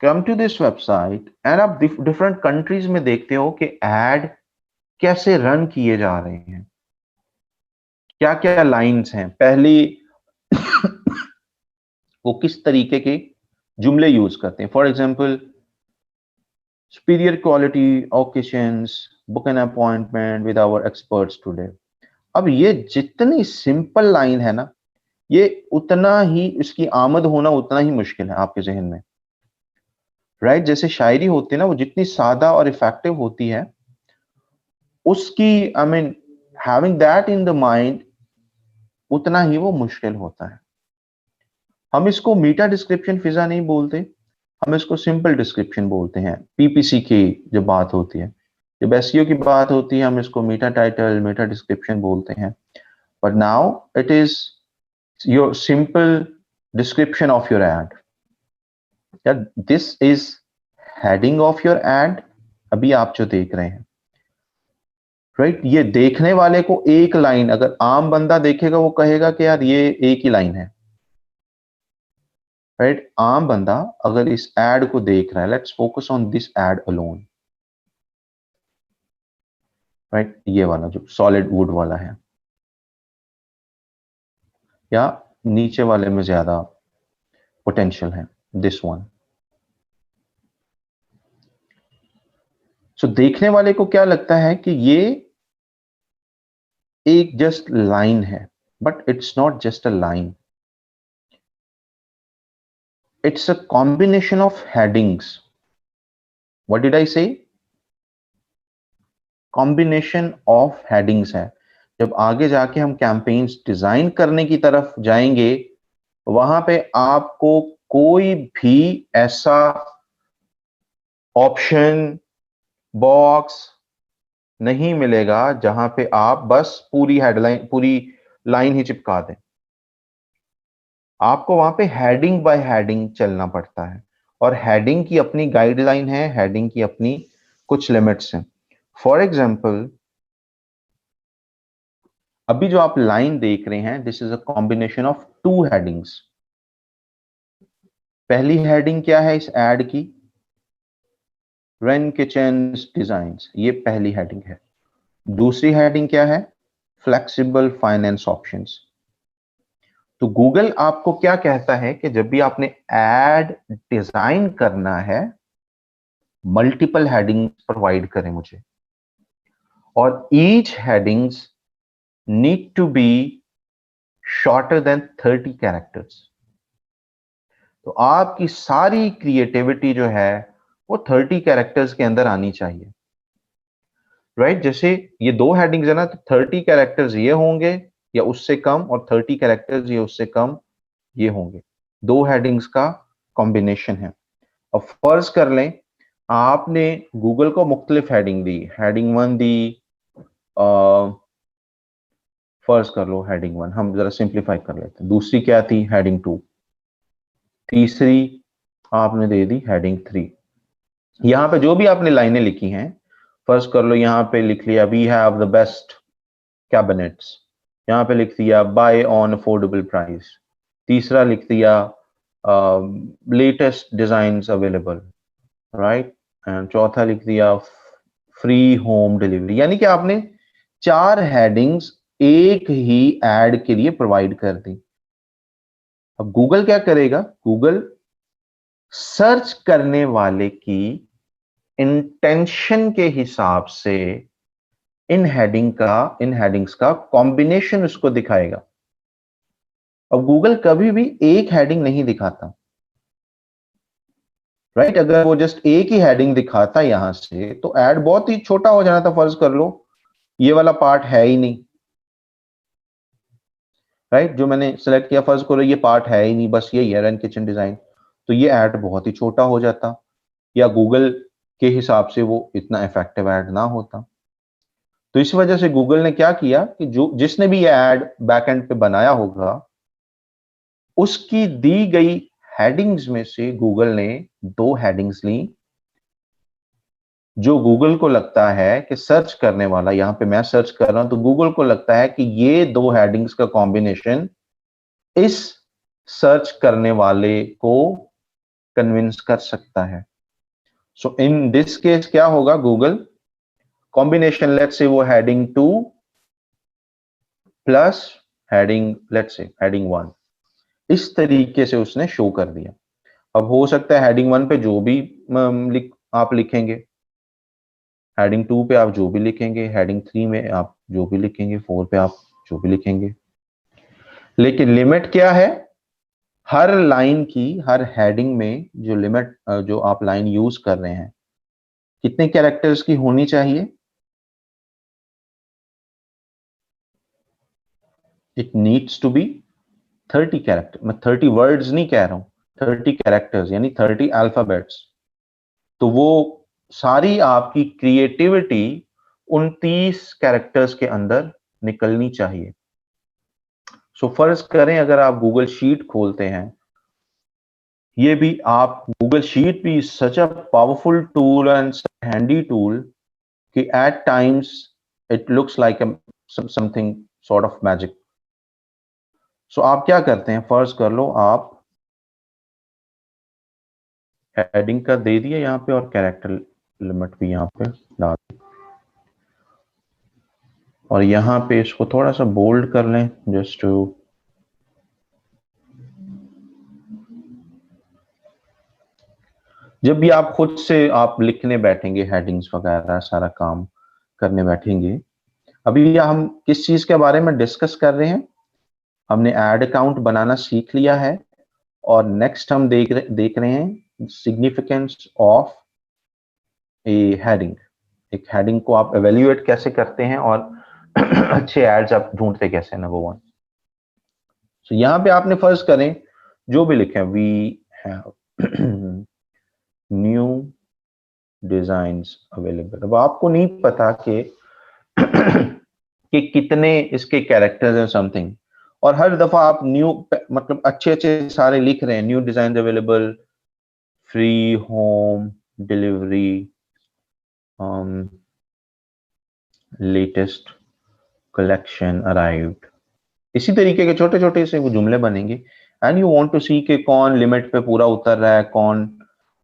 come to this website and आप डिफरेंट कंट्रीज में देखते हो कि एड कैसे रन किए जा रहे हैं, क्या क्या लाइंस हैं, पहली वो किस तरीके के जुमले यूज करते हैं। For example, superior quality occasions, book an appointment with our experts today। अब ये जितनी सिंपल लाइन है ना, ये उतना ही इसकी आमद होना उतना ही मुश्किल है आपके जहन में, राइट? जैसे शायरी होती है ना, वो जितनी सादा और इफेक्टिव होती है, उसकी I mean having that in the mind उतना ही वो मुश्किल होता है। हम इसको मीटा डिस्क्रिप्शन फिजा नहीं बोलते, हम इसको सिंपल डिस्क्रिप्शन बोलते हैं। पीपीसी की जब बात होती है, जब एसईओ की बात होती है, हम इसको मीटा टाइटल, मीटा डिस्क्रिप्शन बोलते हैं। But now it is your simple description of your ad, या this is heading of your ad. अभी आप जो देख रहे हैं, राइट, ये देखने वाले को एक लाइन, अगर आम बंदा देखेगा वो कहेगा कि यार ये एक ही लाइन है, राइट? आम बंदा अगर इस एड को देख रहा है, let's focus on this ad alone, right, ये वाला जो सॉलिड वुड वाला है, या नीचे वाले में ज्यादा पोटेंशियल है, दिस वन। सो देखने वाले को क्या लगता है कि ये एक जस्ट लाइन है, but it's not just a line, it's a combination of headings. What did I say? Combination of headings है। जब आगे जाके हम कैंपेन्स डिजाइन करने की तरफ जाएंगे, वहां पे आपको कोई भी ऐसा ऑप्शन बॉक्स नहीं मिलेगा जहां पे आप बस पूरी हेडलाइन, पूरी लाइन ही चिपका दें। आपको वहां पे हेडिंग बाय हेडिंग चलना पड़ता है, और हेडिंग की अपनी गाइडलाइन है, हेडिंग की अपनी कुछ लिमिट्स हैं। फॉर एग्जाम्पल, अभी जो आप लाइन देख रहे हैं, this is a combination of two headings. पहली हेडिंग क्या है इस एड की? रेन किचन डिजाइन्स, ये पहली हेडिंग है। दूसरी हेडिंग क्या है? Flexible finance options. तो गूगल आपको क्या कहता है कि जब भी आपने एड डिजाइन करना है, मल्टीपल हेडिंग्स प्रोवाइड करें मुझे, और each headings need to be shorter than 30 characters. तो आपकी सारी क्रिएटिविटी जो है वो 30 कैरेक्टर्स के अंदर आनी चाहिए, राइट? जैसे ये दो हेडिंग्स है ना, तो 30 कैरेक्टर्स ये होंगे या उससे कम, और 30 कैरेक्टर्स ये उससे कम ये होंगे। दो हेडिंग्स का कॉम्बिनेशन है। अब फर्ज कर लें आपने गूगल को मुख्तलिफ हेडिंग दी, हेडिंग 1 दी, फर्ज कर लो हेडिंग 1, हम जरा सिंप्लीफाई कर लेते हैं। दूसरी क्या थी? हेडिंग 2। तीसरी आपने दे दी हेडिंग 3। यहां पे जो भी आपने लाइनें लिखी हैं, फर्ज कर लो यहां पे लिख लिया we have the best cabinets, यहां पे लिख दिया बाय ऑन अफोर्डेबल प्राइस, तीसरा लिख दिया latest design available, right, and चौथा लिख दिया फ्री होम डिलीवरी। यानी कि आपने 4 हेडिंग्स एक ही एड के लिए प्रोवाइड कर दी। अब गूगल क्या करेगा? गूगल सर्च करने वाले की इंटेंशन के हिसाब से इन हेडिंग्स का कॉम्बिनेशन उसको दिखाएगा। अब गूगल कभी भी एक हेडिंग नहीं दिखाता, राइट? अगर वो जस्ट एक ही हेडिंग दिखाता यहां से, तो एड बहुत ही छोटा हो जाना था। फर्ज कर लो ये वाला पार्ट है ही नहीं, राइट, जो मैंने सेलेक्ट किया, फर्ज करो ये पार्ट है ही नहीं, बस यही है रन किचन डिजाइन, तो ये ऐड बहुत ही छोटा हो जाता, या गूगल के हिसाब से वो इतना इफेक्टिव ऐड ना होता। तो इस वजह से गूगल ने क्या किया कि जो जिसने भी ये ऐड बैकएंड पे बनाया होगा, उसकी दी गई हेडिंग्स में से गूगल ने 2 हेडिंग्स ली, जो गूगल को लगता है कि सर्च करने वाला, यहां पे मैं सर्च कर रहा हूं तो गूगल को लगता है कि ये 2 हेडिंग्स का कॉम्बिनेशन इस सर्च करने वाले को कन्विंस कर सकता है। सो इन दिस केस क्या होगा, गूगल कॉम्बिनेशन, लेट्स से वो heading 2 plus heading, let's say heading 1, इस तरीके से उसने शो कर दिया। अब हो सकता है हेडिंग 1 पे जो भी आप लिखेंगे, हेडिंग 2 पे आप जो भी लिखेंगे, हेडिंग 3 में आप जो भी लिखेंगे, 4 पे आप जो भी लिखेंगे, लेकिन लिमिट क्या है, हर लाइन की, हर हेडिंग में जो लिमिट, जो आप लाइन यूज कर रहे हैं, कितने कैरेक्टर्स की होनी चाहिए? It needs to be 30 character, मैं 30 वर्ड्स नहीं कह रहा हूं, 30 कैरेक्टर्स यानी 30 अल्फाबेट्स। तो वो सारी आपकी क्रिएटिविटी 29 कैरेक्टर्स के अंदर निकलनी चाहिए। सो फर्ज करें अगर आप गूगल शीट खोलते हैं, ये भी आप, गूगल शीट भी such a powerful tool and handy tool कि at times it looks like something sort of magic. So आप क्या करते हैं, फर्ज कर लो आप हेडिंग का दे दिया यहाँ पे और कैरेक्टर लिमिट भी यहाँ पे डाल, और यहाँ पे इसको थोड़ा सा बोल्ड कर लें जस्ट टू, जब भी आप खुद से आप लिखने बैठेंगे, हेडिंग्स वगैरह सारा काम करने बैठेंगे, अभी हम किस चीज के बारे में डिस्कस कर रहे हैं, हमने एड अकाउंट बनाना सीख लिया है, और नेक्स्ट हम देख रहे हैं सिग्निफिकेंस ऑफ ए हेडिंग। एक हेडिंग को आप एवेल्युएट कैसे करते हैं, और अच्छे एड्स आप ढूंढते कैसे, नंबर 1। सो यहाँ पे आपने फर्ज करें जो भी लिखे, we have new designs available. अब आपको नहीं पता कि कि कितने इसके कैरेक्टर्स हैं समथिंग, और हर दफा आप न्यू, मतलब अच्छे अच्छे सारे लिख रहे हैं, new design available, free home delivery, latest collection arrived, इसी तरीके के छोटे छोटे से वो जुमले बनेंगे। एंड यू वांट टू सी कि कौन लिमिट पे पूरा उतर रहा है, कौन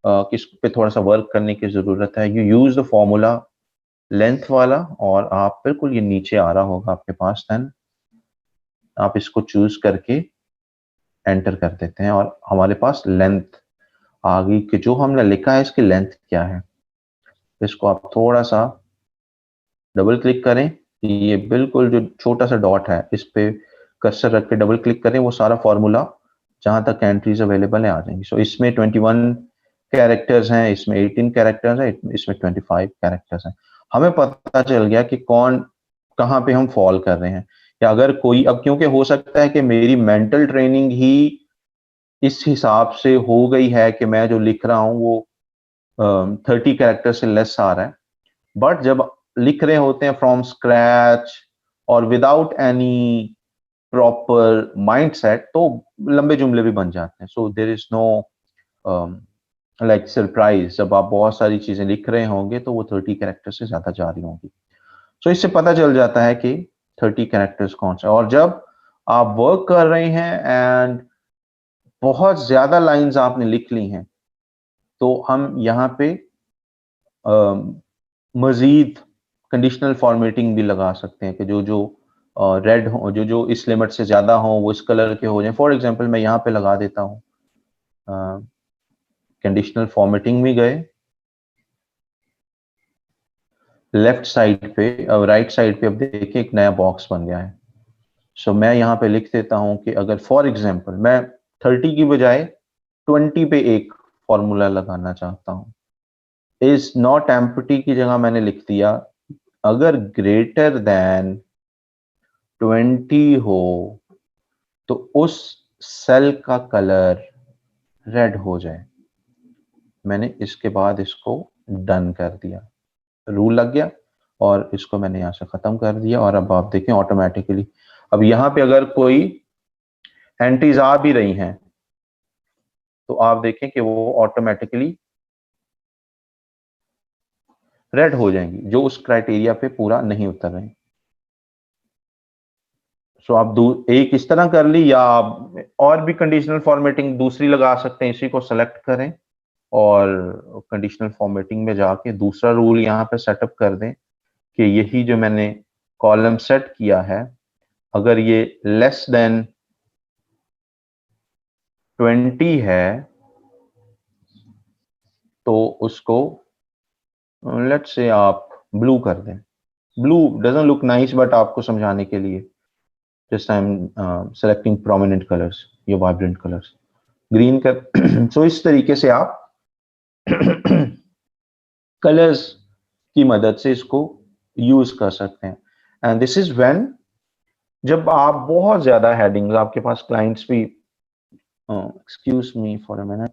किस पे थोड़ा सा वर्क करने की जरूरत है। You use the formula length वाला, और आप बिल्कुल, ये नीचे आ रहा होगा आपके पास, देन आप इसको चूज करके एंटर कर देते हैं, और हमारे पास लेंथ आ गई कि जो हमने लिखा है इसकी लेंथ क्या है। इसको आप थोड़ा सा डबल क्लिक करें, ये बिल्कुल जो छोटा सा डॉट है इस पे कर्सर रख के डबल क्लिक करें, वो सारा फॉर्मूला जहां तक एंट्रीज अवेलेबल है आ जाएंगी। सो इसमें 21 कैरेक्टर्स हैं, इसमें 18 कैरेक्टर्स हैं, इसमें 25 कैरेक्टर्स हैं। हमें पता चल गया कि कौन, कहाँ पे हम फॉल कर रहे हैं, या अगर कोई, अब क्योंकि हो सकता है कि मेरी मेंटल ट्रेनिंग ही इस हिसाब से हो गई है कि मैं जो लिख रहा हूँ वो 30 कैरेक्टर से लेस आ रहा है, बट जब लिख रहे होते हैं फ्रॉम स्क्रैच और विदाउट एनी प्रॉपर माइंडसेट, तो लंबे जुमले भी बन जाते हैं। So there is no like surprise, जब आप बहुत सारी चीजें लिख रहे होंगे तो वो 30 कैरेक्टर से ज्यादा जा रही होंगी। सो इससे पता चल जाता है कि 30 कैरेक्टर्स कौन सा, और जब आप वर्क कर रहे हैं एंड बहुत ज्यादा लाइंस आपने लिख ली हैं, तो हम यहाँ पे मजीद कंडीशनल फॉर्मेटिंग भी लगा सकते हैं कि जो जो रेड हो, जो जो इस लिमिट से ज्यादा हो वो इस कलर के हो जाए। फॉर एग्जांपल मैं यहाँ पे लगा देता हूँ, कंडीशनल फॉर्मेटिंग में गए, लेफ्ट साइड पे, अब राइट साइड पे अब देखिए एक नया बॉक्स बन गया है। सो मैं यहाँ पे लिख देता हूँ कि अगर फॉर एग्जांपल मैं 30 की बजाय 20 पे एक फॉर्मूला लगाना चाहता हूँ, इज नॉट एम्प्टी की जगह मैंने लिख दिया अगर ग्रेटर देन 20 हो तो उस सेल का कलर रेड हो जाए। मैंने इसके बाद इसको डन कर दिया, रूल लग गया और इसको मैंने यहां से खत्म कर दिया। और अब आप देखें ऑटोमेटिकली, अब यहां पे अगर कोई एंट्रीज आ भी रही हैं तो आप देखें कि वो ऑटोमेटिकली रेड हो जाएंगी, जो उस क्राइटेरिया पे पूरा नहीं उतर रहे। सो आप एक इस तरह कर ली, या आप और भी कंडीशनल फॉर्मेटिंग दूसरी लगा सकते हैं। इसी को सेलेक्ट करें और कंडीशनल फॉर्मेटिंग में जाके दूसरा रूल यहाँ पे सेटअप कर दें कि यही जो मैंने कॉलम सेट किया है, अगर ये लेस देन 20 है तो उसको लेट्स से आप ब्लू कर दें। Blue doesn't look nice, but आपको समझाने के लिए just I am selecting prominent colours या वाइब्रेंट कलर्स। ग्रीन कर सो इस तरीके से आप कलर्स की मदद से इसको यूज कर सकते हैं। एंड दिस इज व्हेन, जब आप बहुत ज्यादा हेडिंग्स, आपके पास क्लाइंट्स भी, excuse me for a minute,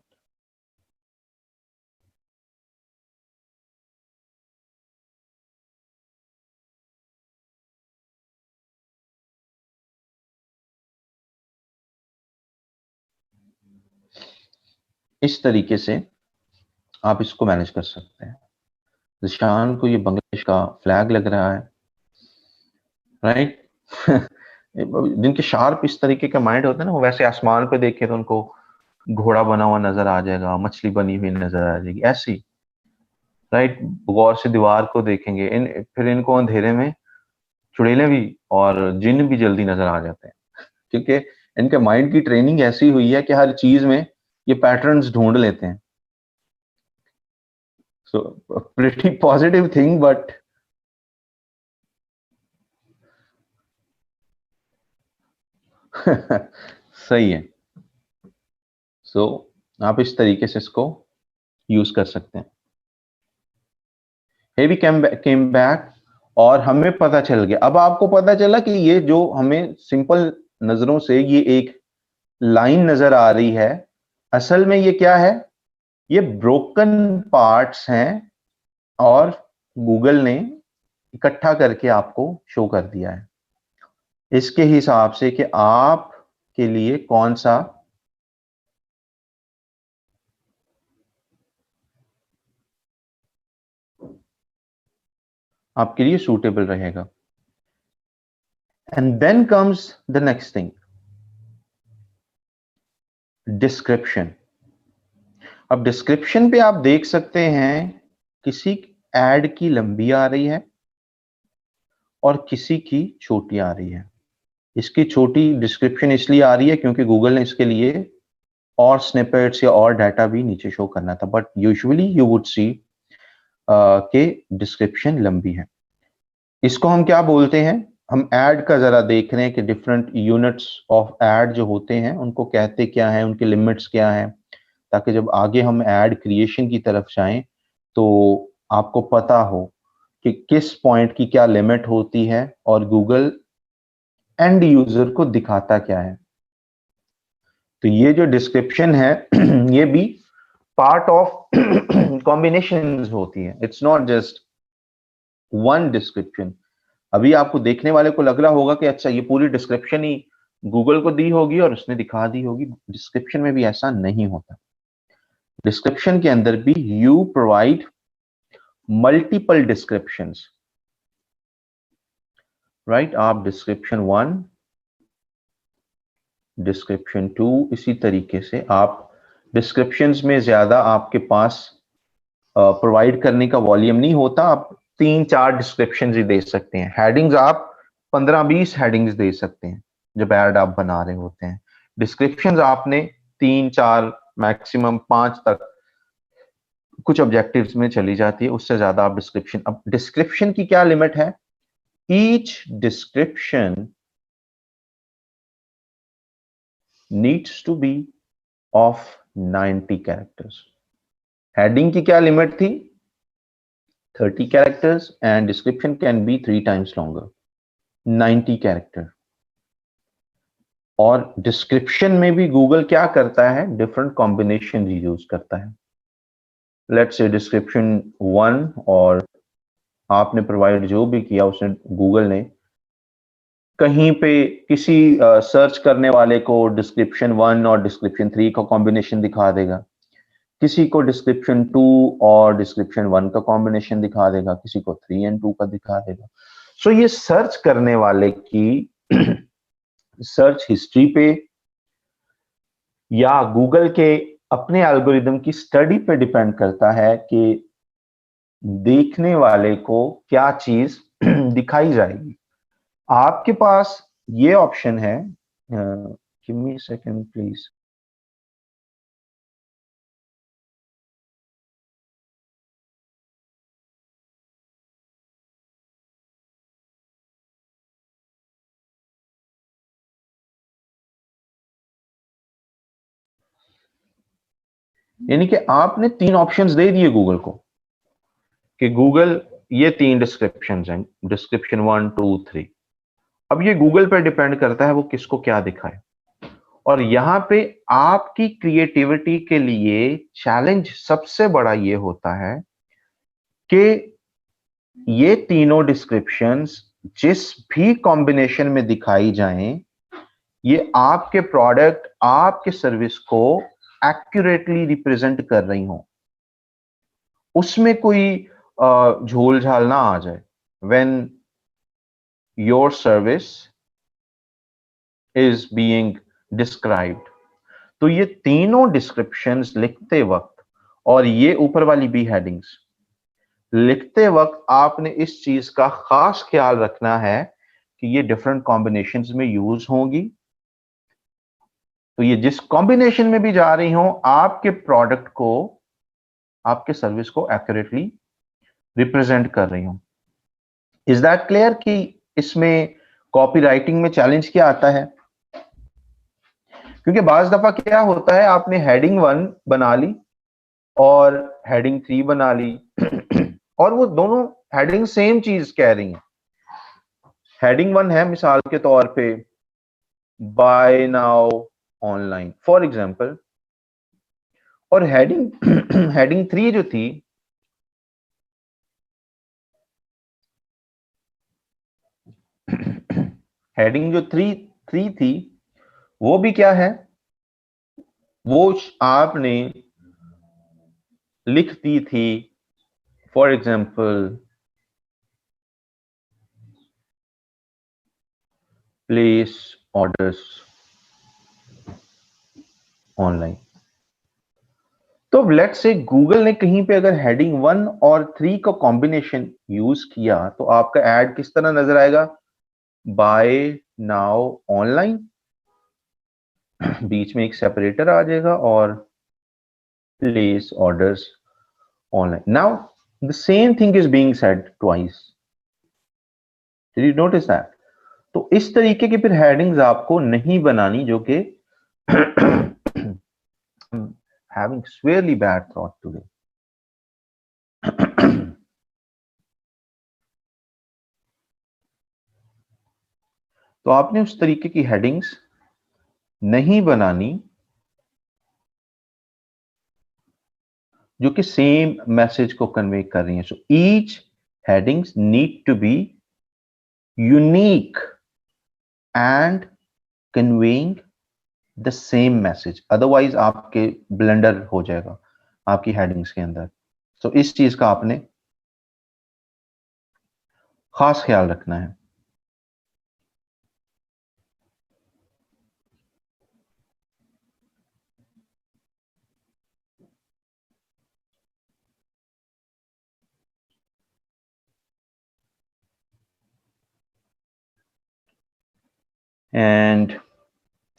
इस तरीके से आप इसको मैनेज कर सकते हैं। जिशान को ये बांग्लादेश का फ्लैग लग रहा है, राइट? जिनके शार्प इस तरीके के माइंड होते हैं ना, वो वैसे आसमान पे देखे तो उनको घोड़ा बना हुआ नजर आ जाएगा, मछली बनी हुई नजर आ जाएगी, ऐसी, राइट? गौर से दीवार को देखेंगे, फिर इनको अंधेरे में चुड़ैलें भी और जिन भी जल्दी नजर आ जाते हैं, क्योंकि इनके माइंड की ट्रेनिंग ऐसी हुई है कि हर चीज में ये पैटर्न्स ढूंढ लेते हैं। So pretty positive thing, but सही है। सो आप इस तरीके से इसको यूज कर सकते हैं। हे भी केम बैक और हमें पता चल गया, अब आपको पता चला कि ये जो हमें सिंपल नजरों से ये एक लाइन नजर आ रही है, असल में ये क्या है? ये ब्रोकन पार्ट्स हैं और गूगल ने इकट्ठा करके आपको शो कर दिया है इसके हिसाब से कि आप के लिए कौन सा आपके लिए सूटेबल रहेगा। And then comes the next thing, description. अब डिस्क्रिप्शन पे आप देख सकते हैं किसी एड की लंबी आ रही है और किसी की छोटी आ रही है। इसकी छोटी डिस्क्रिप्शन इसलिए आ रही है क्योंकि गूगल ने इसके लिए और स्निपेट्स या और डाटा भी नीचे शो करना था, but usually you would see के डिस्क्रिप्शन लंबी है। इसको हम क्या बोलते हैं? हम ऐड का जरा देख रहे हैं कि डिफरेंट यूनिट्स ऑफ ऐड जो होते हैं उनको कहते क्या हैं, उनके लिमिट्स क्या हैं, ताकि जब आगे हम ऐड क्रिएशन की तरफ जाएं तो आपको पता हो कि किस पॉइंट की क्या लिमिट होती है और गूगल एंड यूजर को दिखाता क्या है। तो ये जो डिस्क्रिप्शन है ये भी पार्ट ऑफ कॉम्बिनेशंस होती है, it's not just one description. अभी आपको देखने वाले को लग रहा होगा कि अच्छा ये पूरी डिस्क्रिप्शन ही गूगल को दी होगी और उसने दिखा दी होगी। डिस्क्रिप्शन में भी ऐसा नहीं होता। डिस्क्रिप्शन के अंदर भी you provide multiple descriptions, right? आप डिस्क्रिप्शन 1, डिस्क्रिप्शन 2, इसी तरीके से आप डिस्क्रिप्शंस में ज्यादा आपके पास प्रोवाइड करने का वॉल्यूम नहीं होता। आप 3-4 डिस्क्रिप्शन ही दे सकते हैं। हेडिंग्स आप 15-20 हेडिंग्स दे सकते हैं जब ऐड आप बना रहे होते हैं। डिस्क्रिप्शंस आपने 3-4 मैक्सिमम 5 तक कुछ ऑब्जेक्टिव्स में चली जाती है, उससे ज्यादा आप डिस्क्रिप्शन, अब डिस्क्रिप्शन की क्या लिमिट है? Each description needs to be of 90 characters. Heading की क्या लिमिट थी? 30 characters, and description can be 3 times longer, 90 character. और डिस्क्रिप्शन में भी गूगल क्या करता है, डिफरेंट कॉम्बिनेशन यूज करता है। लेट्स से डिस्क्रिप्शन 1 और आपने प्रोवाइड जो भी किया उसने, गूगल ने कहीं पे किसी सर्च करने वाले को डिस्क्रिप्शन 1 और डिस्क्रिप्शन 3 का कॉम्बिनेशन दिखा देगा, किसी को डिस्क्रिप्शन 2 और डिस्क्रिप्शन 1 का कॉम्बिनेशन दिखा देगा, किसी को 3 एंड 2 का दिखा देगा। सो ये सर्च करने वाले की सर्च हिस्ट्री पे या गूगल के अपने एल्गोरिदम की स्टडी पे डिपेंड करता है कि देखने वाले को क्या चीज दिखाई जाएगी। आपके पास ये ऑप्शन है, गिव मी सेकंड प्लीज। यानी कि आपने 3 ऑप्शंस दे दिए गूगल को कि गूगल ये 3 डिस्क्रिप्शंस हैं, डिस्क्रिप्शन 1 2 3। अब ये गूगल पे डिपेंड करता है वो किसको क्या दिखाए। और यहां पे आपकी क्रिएटिविटी के लिए चैलेंज सबसे बड़ा ये होता है कि ये तीनों डिस्क्रिप्शंस जिस भी कॉम्बिनेशन में दिखाई जाएं, ये आपके प्रोडक्ट, आपके सर्विस को एक्यूरेटली रिप्रेजेंट कर रही हो, उसमें कोई झोल झाल ना आ जाए। When your service is being described, तो ये तीनों डिस्क्रिप्शंस लिखते वक्त और ये ऊपर वाली भी हेडिंग्स लिखते वक्त आपने इस चीज का खास ख्याल रखना है कि ये डिफरेंट कॉम्बिनेशंस में यूज होंगी। तो ये जिस कॉम्बिनेशन में भी जा रही हो, आपके प्रोडक्ट को, आपके सर्विस को एक्यूरेटली रिप्रेजेंट कर रही हो। इज दैट क्लियर कि इसमें कॉपीराइटिंग में चैलेंज क्या आता है? क्योंकि बाज दफा क्या होता है, आपने हेडिंग 1 बना ली और हेडिंग 3 बना ली और वो दोनों हेडिंग सेम चीज कह रही हैं। हेडिंग 1 है मिसाल के तौर पे buy now online for example, और हेडिंग हेडिंग 3 जो थी हेडिंग जो 3 थी वो भी क्या है, वो आपने लिख दी थी for example place orders online. तो लेट्स से गूगल ने कहीं पे अगर हेडिंग 1 और 3 का कॉम्बिनेशन यूज किया तो आपका एड किस तरह नजर आएगा, बाय नाउ ऑनलाइन, बीच में एक सेपरेटर आ जाएगा और place orders online. Now the same thing is being said twice, did you notice that? तो इस तरीके की फिर हेडिंग्स आपको नहीं बनानी, जो कि having severely bad thought today. तो आपने उस तरीके की हेडिंग्स नहीं बनानी जो कि सेम मैसेज को कन्वे कर रही है। So each headings need to be unique and conveying the same message, otherwise आपके ब्लेंडर हो जाएगा आपकी हेडिंग्स के अंदर। सो इस चीज का आपने खास ख्याल रखना है। एंड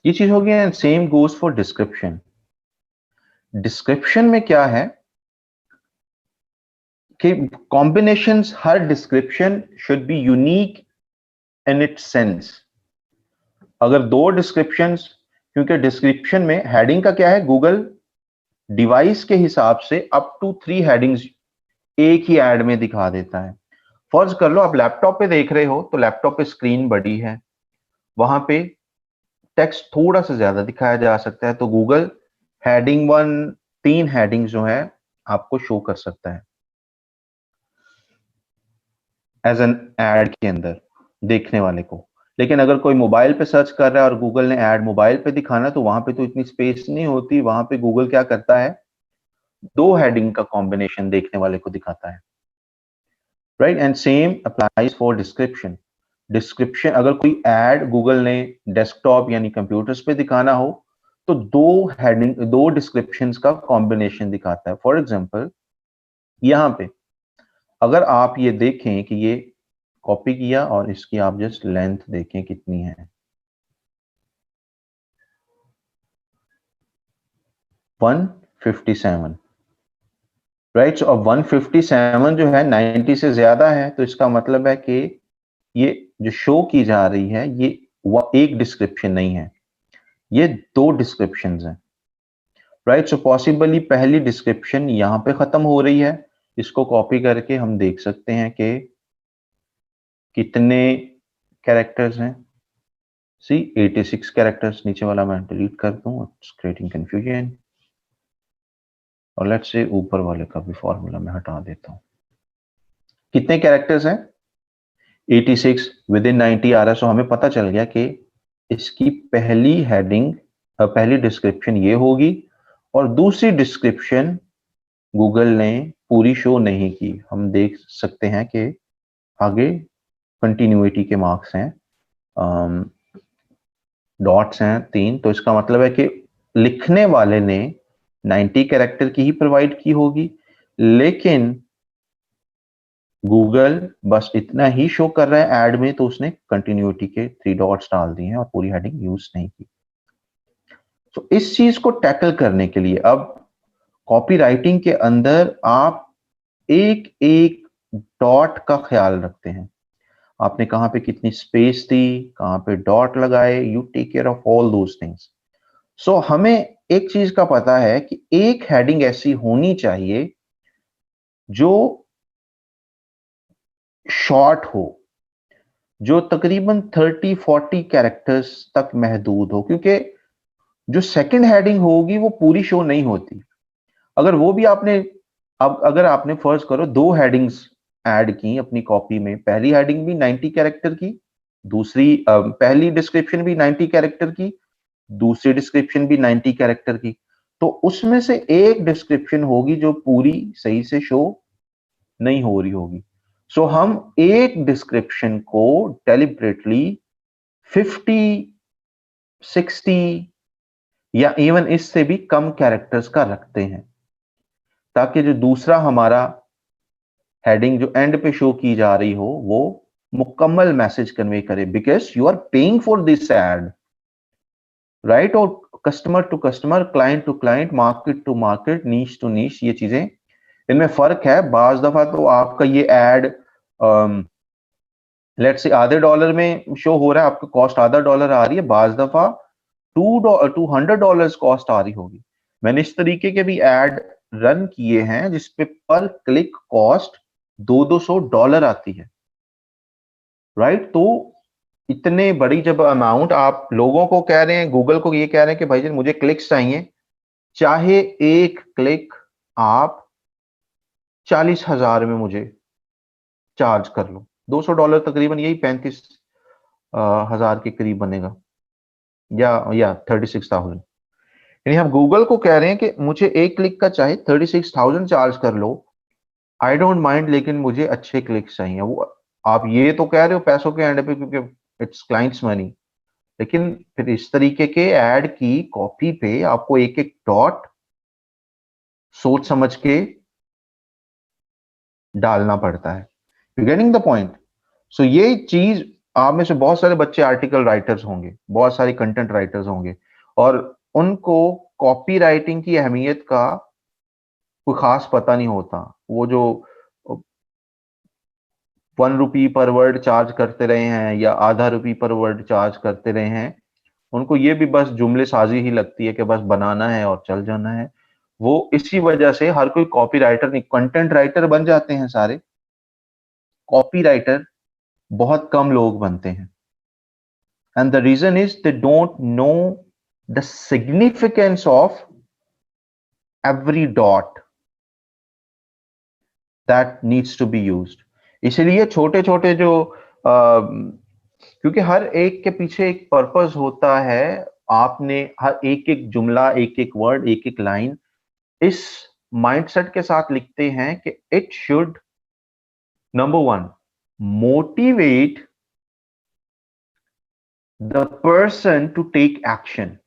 ये चीज हो गया। Same goes for description. Description में क्या है कि combinations, her description should be unique in it sense. अगर 2 डिस्क्रिप्शंस, क्योंकि डिस्क्रिप्शन में हेडिंग का क्या है, गूगल डिवाइस के हिसाब से अप टू 3 हेडिंग्स एक ही एड में दिखा देता है। फर्ज कर लो आप लैपटॉप पे देख रहे हो, तो लैपटॉप पे स्क्रीन बड़ी है, वहां पे टेक्स्ट थोड़ा सा ज्यादा दिखाया जा सकता है, तो गूगल हेडिंग 1 3 हेडिंग जो है आपको शो कर सकता है एज एन एड के अंदर देखने वाले को। लेकिन अगर कोई मोबाइल पे सर्च कर रहा है और गूगल ने ऐड मोबाइल पे दिखाना, तो वहां पे तो इतनी स्पेस नहीं होती, वहां पे गूगल क्या करता है, दो हेडिंग का कॉम्बिनेशन देखने वाले को दिखाता है, right. And same applies for description. Description अगर कोई ऐड गूगल ने डेस्कटॉप यानी कंप्यूटर्स पे दिखाना हो, तो दो हेडिंग दो डिस्क्रिप्शंस का कॉम्बिनेशन दिखाता है। फॉर एग्जांपल यहां पे अगर आप ये देखें कि ये कॉपी किया और इसकी आप जस्ट लेंथ देखें कितनी है, 157, राइट। सो अब 157 जो है 90 से ज्यादा है, तो इसका मतलब है कि ये जो शो की जा रही है ये एक डिस्क्रिप्शन नहीं है, ये दो डिस्क्रिप्शंस हैं, राइट। सो पॉसिबली पहली डिस्क्रिप्शन यहां पे खत्म हो रही है। इसको कॉपी करके हम देख सकते हैं कि कितने कैरेक्टर्स हैं। सी 86 कैरेक्टर्स। नीचे वाला मैं डिलीट कर दूं, इट्स क्रिएटिंग कंफ्यूजन। और लेट्स से ऊपर वाले का भी फॉर्मूला मैं हटा देता हूं। कितने कैरेक्टर्स हैं? 86 विद इन 90 आ रहा है। सो हमें पता चल गया कि इसकी पहली हेडिंग पहली डिस्क्रिप्शन ये होगी, और दूसरी डिस्क्रिप्शन गूगल ने पूरी शो नहीं की। हम देख सकते हैं कि आगे कंटिन्यूटी के मार्क्स हैं, डॉट्स हैं 3, तो इसका मतलब है कि लिखने वाले ने 90 कैरेक्टर की ही प्रोवाइड की होगी, लेकिन गूगल बस इतना ही शो कर रहा है ऐड में, तो उसने कंटिन्यूटी के 3 डॉट्स डाल दिए हैं और पूरी हेडिंग यूज नहीं की। तो इस चीज को टैकल करने के लिए अब कॉपी राइटिंग के अंदर आप एक एक डॉट का ख्याल रखते हैं। आपने कहां पे कितनी स्पेस दी, कहां पे डॉट लगाए, you take care of all those things. So हमें एक चीज का पता है कि एक हेडिंग ऐसी होनी चाहिए जो शॉर्ट हो, जो तकरीबन 30-40 कैरेक्टर्स तक महदूद हो, क्योंकि जो सेकंड हेडिंग होगी वो पूरी शो नहीं होती। अगर वो भी आपने, अब अगर आपने फर्ज करो दो हेडिंग्स ऐड की अपनी कॉपी में, पहली हेडिंग भी 90 कैरेक्टर की, दूसरी पहली डिस्क्रिप्शन भी 90 कैरेक्टर की, दूसरी डिस्क्रिप्शन भी 90 कैरेक्टर की, तो उसमें से एक डिस्क्रिप्शन होगी जो पूरी सही से शो नहीं हो रही होगी। सो हम एक डिस्क्रिप्शन को डेलिबरेटली 50, 60 या इवन इससे भी कम कैरेक्टर्स का रखते हैं, ताकि जो दूसरा हमारा हेडिंग जो एंड पे शो की जा रही हो वो मुकम्मल मैसेज कन्वे करे, because you are paying for this ad, right. और customer to customer, client to client, market to market, niche to niche, ये चीजें, इनमें फर्क है। बाज दफा तो आपका ये एड लेट्स से $आधे में शो हो रहा है, आपका कॉस्ट $आधा आ रही है, बाज दफा $200 कॉस्ट आ रही होगी। मैंने इस तरीके के भी एड रन किए हैं जिसपे पर क्लिक कॉस्ट $200 आती है, राइट। तो इतने बड़ी जब अमाउंट आप लोगों को कह रहे हैं, गूगल को ये कह रहे हैं कि भाईजान मुझे क्लिक्स चाहिए, चाहे एक क्लिक आप 40,000 में मुझे चार्ज कर लो, $200 तकरीबन यही 35,000 के करीब बनेगा, या 36,000। यानी हम गूगल को कह रहे हैं कि मुझे एक क्लिक का चाहे 36,000 चार्ज कर लो, आई डोंट माइंड, लेकिन मुझे अच्छे क्लिक्स चाहिए। वो आप ये तो कह रहे हो पैसों के एंड पे, क्योंकि इट्स क्लाइंट्स मनी, लेकिन फिर इस तरीके के एड की कॉपी पे आपको एक एक डॉट सोच समझ के डालना पड़ता है। You getting the point? So ये चीज, आप में से बहुत सारे बच्चे आर्टिकल राइटर्स होंगे, बहुत सारे कंटेंट राइटर्स होंगे, और उनको कॉपी राइटिंग की अहमियत का कोई खास पता नहीं होता। वो जो ₹1 पर वर्ड चार्ज करते रहे हैं या ₹आधा पर वर्ड चार्ज करते रहे हैं, उनको ये भी बस जुमले साजी ही लगती है कि बस बनाना है और चल जाना है। वो इसी वजह से हर कोई कॉपी राइटर नहीं, कंटेंट राइटर बन जाते हैं सारे, कॉपी राइटर बहुत कम लोग बनते हैं। and the reason is they don't know the significance of every dot that needs to be used. इसलिए छोटे छोटे जो क्योंकि हर एक के पीछे एक पर्पस होता है, आपने हर एक एक जुमला, एक एक वर्ड, एक एक लाइन इस माइंडसेट के साथ लिखते हैं कि it should, number one, motivate the person to take action.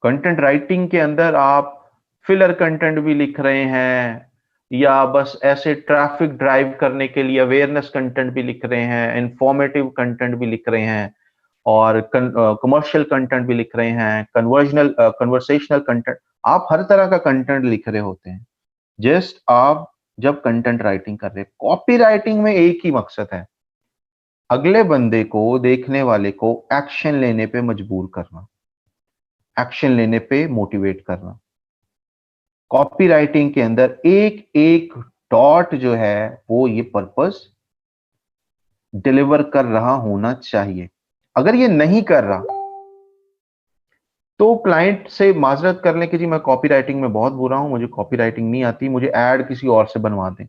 Content writing के अंदर आप फिलर कंटेंट भी लिख रहे हैं, या बस ऐसे ट्रैफिक ड्राइव करने के लिए अवेयरनेस कंटेंट भी लिख रहे हैं, इंफॉर्मेटिव कंटेंट भी लिख रहे हैं, और कमर्शियल कंटेंट भी लिख रहे हैं, कन्वर्सेशनल कंटेंट, आप हर तरह का कंटेंट लिख रहे होते हैं। जस्ट आप जब कंटेंट राइटिंग कर रहे हैं, कॉपी राइटिंग में एक ही मकसद है, अगले बंदे को, देखने वाले को एक्शन लेने पे मजबूर करना, एक्शन लेने पे मोटिवेट करना। कॉपी राइटिंग के अंदर एक एक डॉट जो है वो ये पर्पस डिलीवर कर रहा होना चाहिए। अगर ये नहीं कर रहा तो क्लाइंट से माजरत कर लें कि जी मैं कॉपी राइटिंग में बहुत बुरा हूं, मुझे कॉपी राइटिंग नहीं आती, मुझे ऐड किसी और से बनवा दें।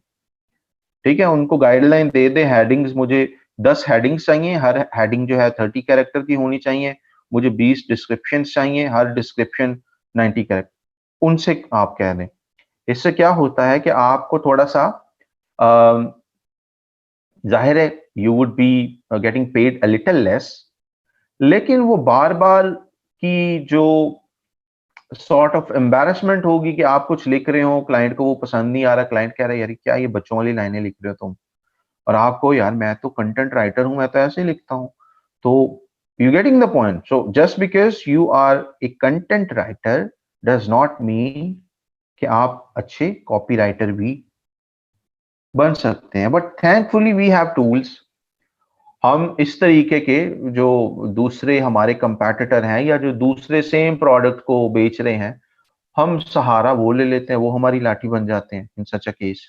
ठीक है, उनको गाइडलाइन दे दे, हेडिंग्स, मुझे 10 हेडिंग्स चाहिए, हर हेडिंग जो है 30 कैरेक्टर की होनी चाहिए, मुझे 20 डिस्क्रिप्शन चाहिए, हर डिस्क्रिप्शन 90 कैरेक्टर, उनसे आप कह दें। इससे क्या होता है कि आपको थोड़ा सा जाहिर है you would be getting paid a little less, लेकिन वो बार बार की जो सॉर्ट ऑफ एम्बैरेसमेंट होगी कि आप कुछ लिख रहे हो, क्लाइंट को वो पसंद नहीं आ रहा, क्लाइंट कह रहा है यार क्या ये बच्चों वाली लाइनें लिख रहे हो तुम, और आपको यार मैं तो कंटेंट राइटर हूं, मैं तो ऐसे ही लिखता हूं। तो you getting the point. So just because you are a content writer does not mean कि आप अच्छे कॉपी राइटर भी बन सकते हैं। But thankfully we have tools. हम इस तरीके के जो दूसरे हमारे कंपैटिटर हैं या जो दूसरे सेम प्रोडक्ट को बेच रहे हैं, हम सहारा वो ले लेते हैं, वो हमारी लाठी बन जाते हैं इन सच अ केस।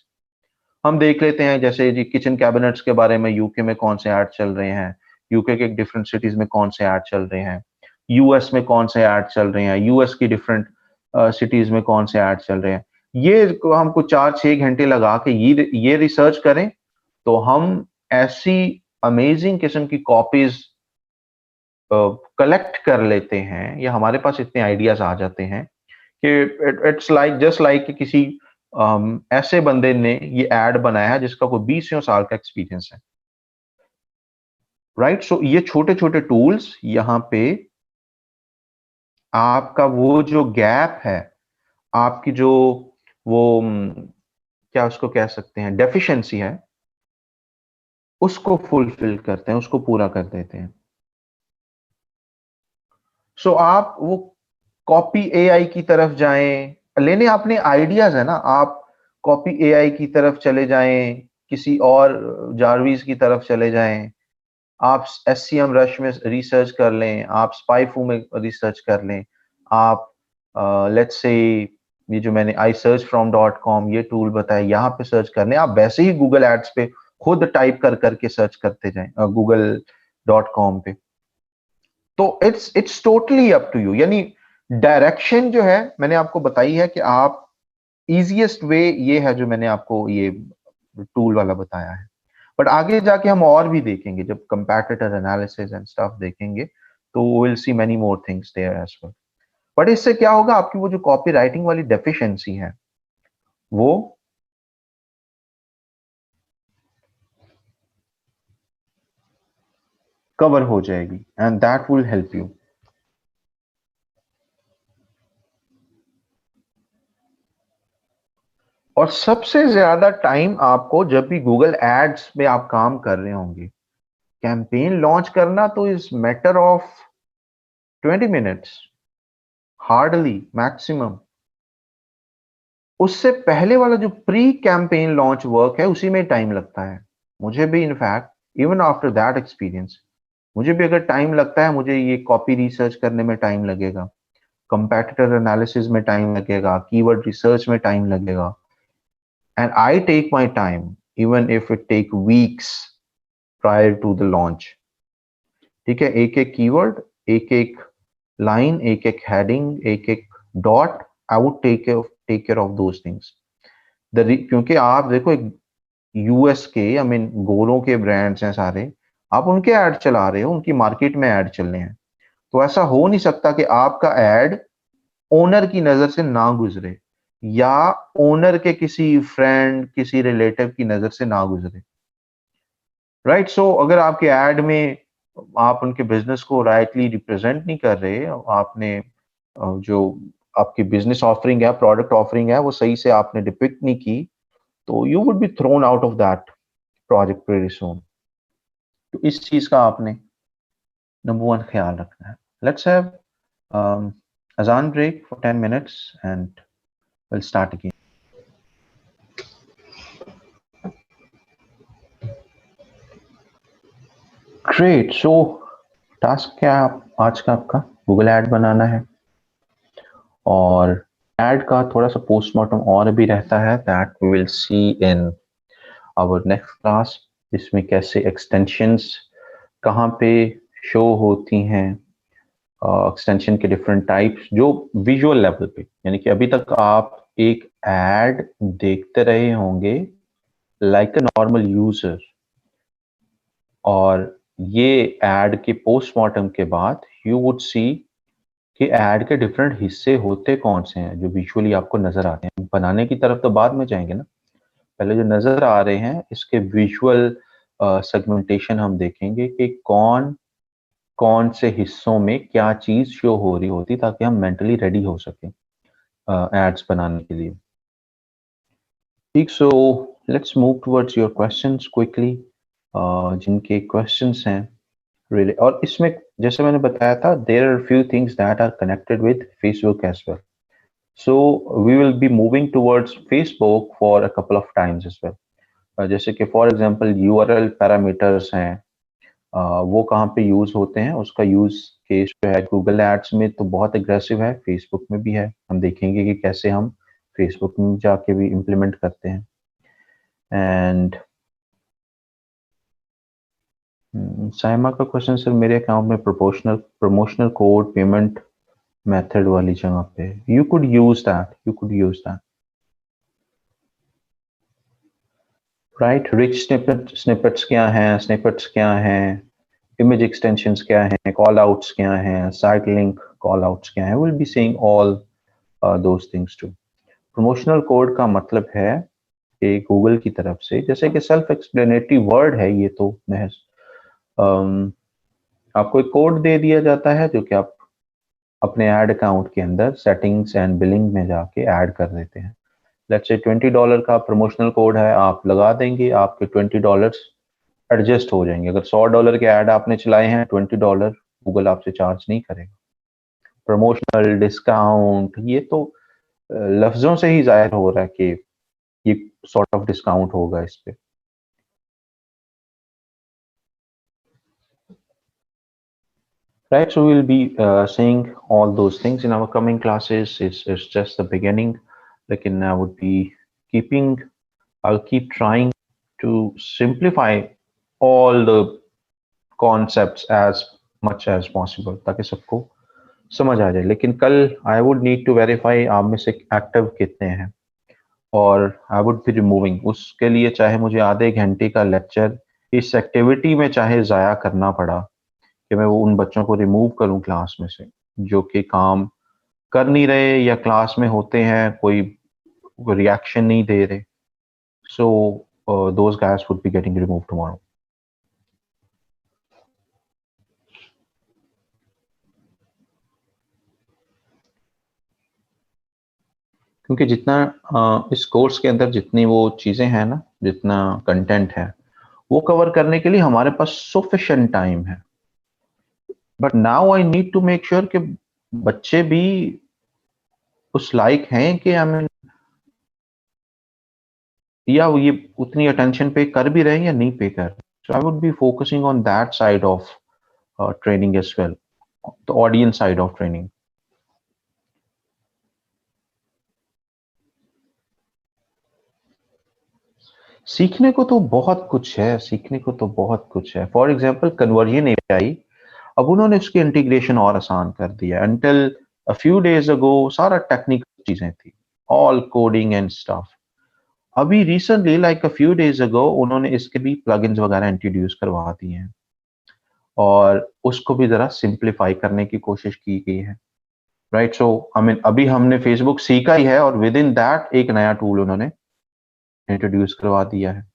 हम देख लेते हैं जैसे जी किचन कैबिनेट्स के बारे में यूके में कौन से ऐड चल रहे हैं, यूके के डिफरेंट सिटीज में कौन से ऐड चल रहे हैं, यूएस में कौन से ऐड चल रहे हैं, यूएस की डिफरेंट सिटीज में कौन से ऐड चल रहे हैं। ये हमको 4-6 घंटे लगा के ये रिसर्च करें तो हम ऐसी अमेजिंग किस्म की कॉपीज कलेक्ट कर लेते हैं, या हमारे पास इतने आइडियाज आ जाते हैं कि इट्स लाइक जस्ट लाइक किसी ऐसे बंदे ने ये एड बनाया है जिसका कोई 20 साल का एक्सपीरियंस है। राइट, सो ये छोटे छोटे टूल्स यहाँ पे आपका वो जो गैप है, आपकी जो वो क्या उसको कह सकते हैं डेफिशिएंसी है, उसको फुलफिल करते हैं, उसको पूरा कर देते हैं। सो आप वो कॉपी एआई की तरफ जाएं, लेने अपने आइडियाज है ना, आप कॉपी एआई की तरफ चले जाएं, किसी और जारवीज की तरफ चले जाएं, आप एससीएम रश में रिसर्च कर लें, आप स्पाइफू में रिसर्च कर लें, आप लेट्स से ये जो मैंने isearchfrom.com ये टूल बताया यहाँ पे सर्च कर लें, आप वैसे ही गूगल एड्स पे खुद टाइप कर करके सर्च करते जाएं google.com पे। तो it's totally up to you. यानी डायरेक्शन जो है मैंने आपको बताई है कि आप इजीएस्ट वे ये है जो मैंने आपको ये टूल वाला बताया है। बट आगे जाके हम और भी देखेंगे, जब कंपैटिटर एनालिसिस एंड स्टफ देखेंगे तो will see many more things there as well. But इससे क्या होगा, आपकी वो जो कॉपी राइटिंग वाली डेफिशिएंसी है वो कवर हो जाएगी and that will help you. और सबसे ज्यादा टाइम आपको जब भी गूगल एड्स में आप काम कर रहे होंगे, कैंपेन लॉन्च करना तो is matter of 20 minutes, hardly maximum. उससे पहले वाला जो प्री कैंपेन लॉन्च वर्क है उसी में टाइम लगता है। मुझे भी in fact even after that experience, मुझे भी अगर टाइम लगता है, मुझे ये कॉपी रिसर्च करने में टाइम लगेगा, कंपैटिटर एनालिसिस में टाइम लगेगा, कीवर्ड रिसर्च में टाइम लगेगा, and I take my time even if it take weeks prior to the launch. ठीक है, एक एक कीवर्ड, एक एक लाइन, एक एक हेडिंग, एक एक dot, I would take care of those things. क्योंकि आप देखो, एक यूएस के, आई मीन गोरों के ब्रांड्स हैं सारे, आप उनके ऐड चला रहे हो, उनकी मार्केट में ऐड चल रहे हैं, तो ऐसा हो नहीं सकता कि आपका ऐड ओनर की नजर से ना गुजरे या ओनर के किसी फ्रेंड, किसी रिलेटिव की नजर से ना गुजरे, राइट। सो अगर आपके ऐड में आप उनके बिजनेस को राइटली रिप्रेजेंट नहीं कर रहे, आपने जो आपकी बिजनेस ऑफरिंग है, प्रोडक्ट ऑफरिंग है, वो सही से आपने डिपिक्ट नहीं की, तो you would be thrown out of that project very soon. तो इस चीज का आपने नंबर वन ख्याल रखना है। लेट्स हैव अजान break for 10 minutes and we'll start again. Great. So task क्या है आज का आपका? गूगल ऐड बनाना है, और ऐड का थोड़ा सा पोस्टमार्टम और भी रहता है, that we will see in our next class. इसमें कैसे एक्सटेंशंस कहाँ पे शो होती हैं, एक्सटेंशन के डिफरेंट टाइप्स जो विजुअल लेवल पे, यानी कि अभी तक आप एक ऐड देखते रहे होंगे लाइक अ नॉर्मल यूजर, और ये ऐड के पोस्टमार्टम के बाद यू वुड सी कि ऐड के डिफरेंट हिस्से होते कौन से हैं जो विजुअली आपको नजर आते हैं। बनाने की तरफ तो बाद में जाएंगे ना, पहले जो नजर आ रहे हैं इसके विजुअल सेगमेंटेशन हम देखेंगे कि कौन कौन से हिस्सों में क्या चीज शो हो रही होती, ताकि हम मेंटली रेडी हो सकें एड्स बनाने के लिए। ठीक, so let's move towards your questions quickly, जिनके क्वेश्चंस हैं रियली, और इसमें जैसे मैंने बताया था, there are few things that are connected with Facebook as well, so we will be moving towards Facebook for a couple of times as well. जैसे कि फॉर एग्जांपल यूआरएल पैरामीटर्स हैं, वो कहाँ पे यूज होते हैं, उसका यूज केस जो है गूगल एड्स में तो बहुत एग्रेसिव है, फेसबुक में भी है। हम देखेंगे कि कैसे हम फेसबुक में जाके भी इम्प्लीमेंट करते हैं। एंड साइमा का क्वेश्चन, सर मेरे अकाउंट में proportional promotional code payment method वाली जगह पे, you could use that, you could use that, right. Rich snippets क्या हैं, स्निपेट्स क्या हैं, इमेज एक्सटेंशंस क्या हैं, कॉल आउट्स क्या हैं, साइट लिंक कॉल आउट्स क्या हैं, will be saying all those things too. Promotional code का मतलब है कि गूगल की तरफ से, जैसे कि सेल्फ एक्सप्लेनेटरी वर्ड है ये तो महज, आपको एक कोड दे दिया जाता है जो कि आप अपने ऐड अकाउंट के अंदर सेटिंग्स एंड बिलिंग में जाके ऐड कर देते हैं। लेट्स से $20 का प्रमोशनल कोड है, आप लगा देंगे, आपके $20 एडजस्ट हो जाएंगे। अगर $100 के ऐड आपने चलाए हैं, $20 गूगल आपसे चार्ज नहीं करेगा। प्रमोशनल डिस्काउंट ये तो लफ्जों से ही जाहिर हो रहा है कि ये सॉर्ट ऑफ डिस्काउंट होगा इस पे। Right, so we'll be saying all those things in our coming classes. It's just the beginning. Lekin I would be keeping, I'll keep trying to simplify all the concepts as much as possible ताकि सबको समझ आ जाए। लेकिन कल I would need to verify आप में से active कितने हैं, और I would be removing, उसके लिए चाहे मुझे आधे घंटे का लेक्चर इस एक्टिविटी में चाहे ज़ाया करना पड़ा कि मैं वो उन बच्चों को रिमूव करूं क्लास में से जो कि काम कर नहीं रहे या क्लास में होते हैं कोई रिएक्शन नहीं दे रहे, so those guys would be getting remove tomorrow. क्योंकि जितना इस कोर्स के अंदर जितनी वो चीजें हैं ना, जितना कंटेंट है, वो कवर करने के लिए हमारे पास सफिशिएंट टाइम है, but now I need to make sure कि बच्चे भी उस लायक हैं कि आई मीन, या वो ये उतनी अटेंशन पे कर भी रहे हैं या नहीं पे कर। So I would be focusing on that side of training as well, the audience side of training. सीखने को तो बहुत कुछ है, सीखने को तो बहुत कुछ है। फॉर एग्जाम्पल कन्वर्जन एपीआई, अब उन्होंने उसकी इंटीग्रेशन और आसान कर दिया। Until a few days ago सारा टेक्निकल चीजें थी, ऑल कोडिंग एंड स्टफ। अभी recently like a few days ago उन्होंने इसके भी प्लगइन्स वगैरह इंट्रोड्यूस करवा दिए हैं और उसको भी जरा सिंप्लीफाई करने की कोशिश की गई है। राइट, सो आई मीन अभी हमने फेसबुक सीखा ही है और विद इन दैट एक नया टूल उन्होंने इंट्रोड्यूस करवा दिया है।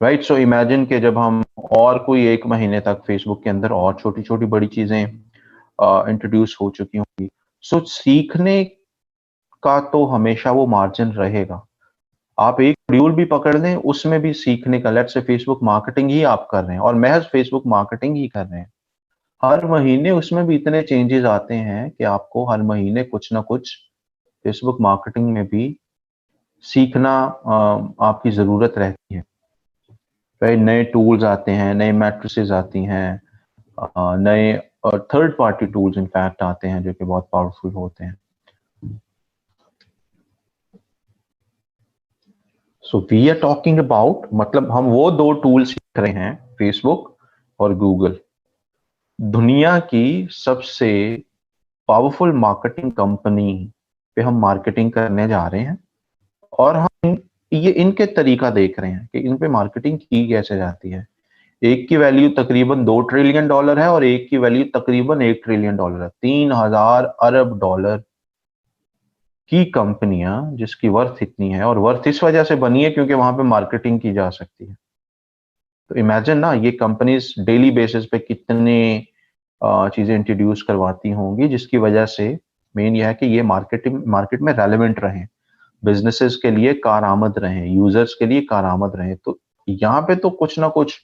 राइट, सो इमेजिन कि जब हम और कोई 1 महीने तक फेसबुक के अंदर और छोटी छोटी बड़ी चीजें इंट्रोड्यूस हो चुकी होंगी, सो सीखने का तो हमेशा वो मार्जिन रहेगा। आप एक मॉड्यूल भी पकड़ लें, उसमें भी सीखने का, लेट्स से फेसबुक मार्केटिंग ही आप कर रहे हैं और महज फेसबुक मार्केटिंग ही कर रहे हैं, हर महीने उसमें भी इतने चेंजेस आते हैं कि आपको हर महीने कुछ ना कुछ फेसबुक मार्केटिंग में भी सीखना आपकी जरूरत रहती है। भाई नए टूल्स आते हैं, नए मैट्रिसेस आती हैं, नए और थर्ड पार्टी टूल्स इनफैक्ट आते हैं जो कि बहुत पावरफुल होते हैं। So we are talking about, मतलब हम वो 2 टूल सीख रहे हैं, फेसबुक और गूगल, दुनिया की सबसे पावरफुल मार्केटिंग कंपनी पे हम मार्केटिंग करने जा रहे हैं और हम ये इनके तरीका देख रहे हैं कि इन पे मार्केटिंग की कैसे जाती है। एक की वैल्यू तकरीबन $2 ट्रिलियन है और एक की वैल्यू तकरीबन $1 ट्रिलियन है। 3,000 अरब डॉलर की कंपनियां जिसकी वर्थ इतनी है, और वर्थ इस वजह से बनी है क्योंकि वहां पे मार्केटिंग की जा सकती है। तो इमेजिन ना, ये कंपनीज डेली बेसिस पे कितने चीजें इंट्रोड्यूस करवाती होंगी जिसकी वजह से मेन ये है कि ये मार्केट में रेलेवेंट रहें, बिजनेसेस के लिए कारआमद रहें, यूजर्स के लिए कारआमद रहें। तो यहाँ पे तो कुछ ना कुछ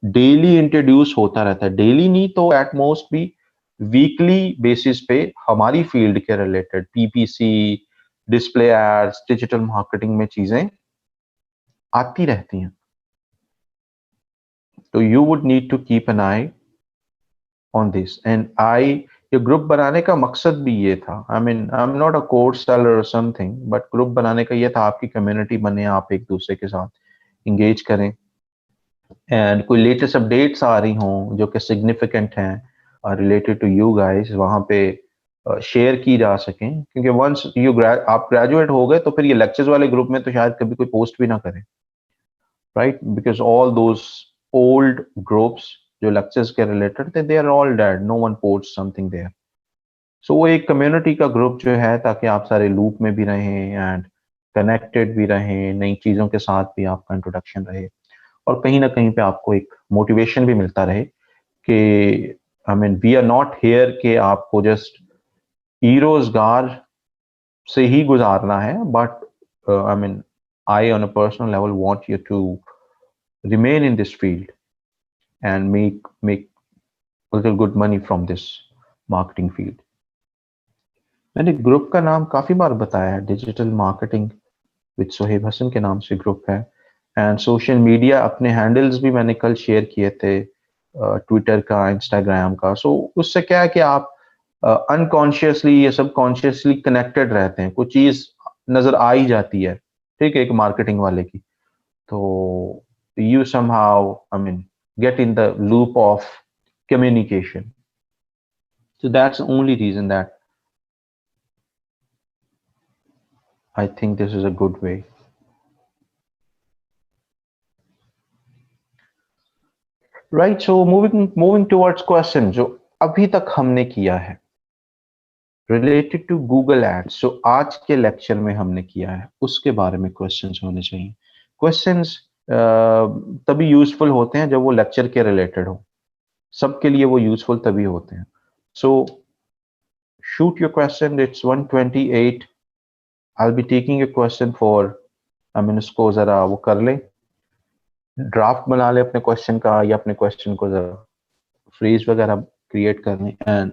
डेली इंट्रोड्यूस होता रहता है, डेली नहीं तो एट मोस्ट भी वीकली बेसिस पे हमारी फील्ड के related PPC, display ads, digital marketing में चीजें आती रहती हैं। तो you would need to keep an eye on this and I, ये ग्रुप बनाने का मकसद भी ये था। I mean I am not a course seller और समथिंग, बट ग्रुप बनाने का ये था आपकी कम्युनिटी बने, आप एक दूसरे के साथ इंगेज करें एंड कोई लेटेस्ट अपडेट्स आ रही हों जो कि सिग्निफिकेंट हैं रिलेटेड टू यू गाइस, वहां पे शेयर की जा सकें। क्योंकि वंस आप ग्रेजुएट हो गए तो फिर ये लेक्चर्स वाले ग्रुप में तो शायद कभी कोई पोस्ट भी ना करें, right, because all those old groups जो लेक्चर्स के रिलेटेड थे, they are all dead, no one post something there. So वो एक कम्युनिटी का ग्रुप जो है ताकि आप सारे लूप में भी रहें एंड कनेक्टेड भी रहें, नई चीज़ों के साथ भी आपका इंट्रोडक्शन रहे और कहीं ना कहीं पे आपको एक मोटिवेशन भी मिलता रहे कि I mean we are not here कि आपको जस्ट ई रोजगार से ही गुजारना है, but I mean I on a personal level want you to remain in this field and make little good money from this marketing field. मैंने group का नाम काफी बार बताया है, digital marketing with Sohaib Hasan के नाम से ग्रुप है। एंड सोशल मीडिया अपने हैंडल्स भी मैंने कल शेयर किए थे, ट्विटर का, इंस्टाग्राम का। सो उससे क्या है कि आप अनकॉन्शियसली या सबकॉन्शियसली कनेक्टेड रहते हैं, कुछ चीज नजर आ ही जाती है, ठीक है, एक मार्केटिंग वाले की। तो you somehow I mean get in the loop of communication. So that's the only reason that I think this is a good way. Right, so moving towards question जो अभी तक हमने किया है रिलेटेड टू गूगल एड्स, जो आज के lecture में हमने किया है उसके बारे में क्वेश्चंस होने चाहिए। क्वेश्चंस तभी यूजफुल होते हैं जब वो लेक्चर के रिलेटेड हो, सबके लिए वो यूजफुल तभी होते हैं। सो shoot your question, it's 128। I will be taking a question for, I mean उसको जरा वो कर ले, ड्राफ्ट बना ले अपने क्वेश्चन का या अपने क्वेश्चन को जरा फ्रेज वगैरह क्रिएट कर लें and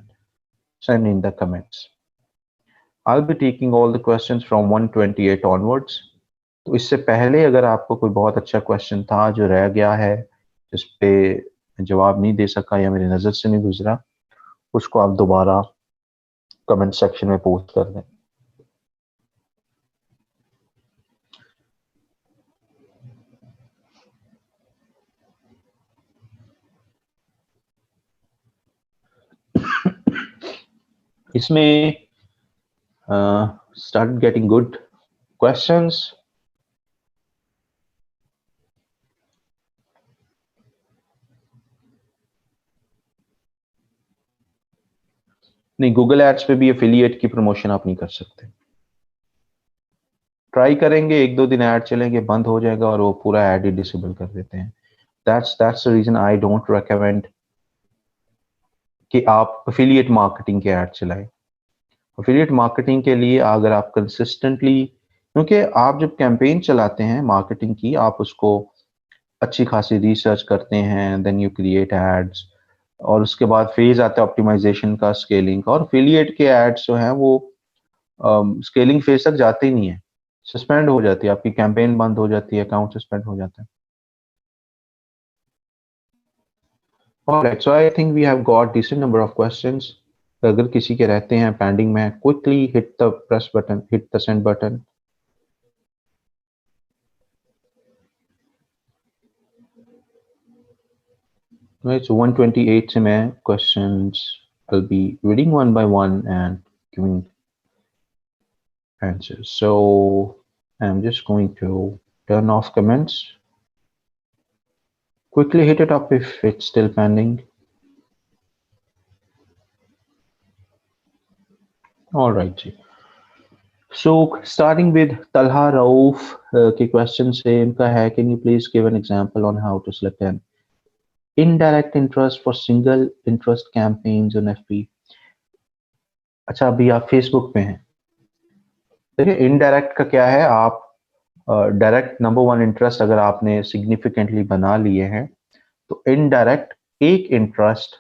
send in the comments. I will be taking all the questions from 128 onwards. तो इससे पहले अगर आपको कोई बहुत अच्छा क्वेश्चन था जो रह गया है, जिस पे जवाब नहीं दे सका या मेरी नज़र से नहीं गुजरा, उसको आप दोबारा कमेंट सेक्शन में पोस्ट कर दें। इसमें start getting good questions. नहीं, गूगल एड्स पे भी एफिलिएट की प्रमोशन आप नहीं कर सकते। ट्राई करेंगे, 1-2 दिन ऐड चलेंगे, बंद हो जाएगा और वो पूरा ऐड ही डिसेबल कर देते हैं। That's the reason I don't recommend कि आप एफिलिएट मार्केटिंग के ऐड चलाएं। एफिलिएट मार्केटिंग के लिए अगर आप कंसिस्टेंटली, क्योंकि आप जब कैंपेन चलाते हैं मार्केटिंग की, आप उसको अच्छी खासी रिसर्च करते हैं, देन यू क्रिएट एड्स, और उसके बाद फेज आता है ऑप्टिमाइजेशन का, स्केलिंग का, और एफिलिएट के एड्स जो हैं वो स्केलिंग फेज तक जाते ही नहीं है, सस्पेंड हो जाती है, आपकी कैंपेन बंद हो जाती है, अकाउंट सस्पेंड हो जाता है। Alright, so I think we have got decent number of questions. अगर किसी के रहते हैं पेंडिंग में, quickly hit the press button, hit the send button. Right, so 128 से मैं questions I'll be reading one by one and giving answers. So I'm just going to turn off comments. Quickly hit it up if it's still pending. All right ji. So starting with Talha Rauf के question से इनका है, can you please give an example on how to select an indirect interest for single interest campaigns on FB? अच्छा, अभी आप Facebook पे हैं, देखिए इनडायरेक्ट का क्या है, आप डायरेक्ट नंबर वन इंटरेस्ट अगर आपने सिग्निफिकेंटली बना लिए हैं तो इनडायरेक्ट एक इंटरेस्ट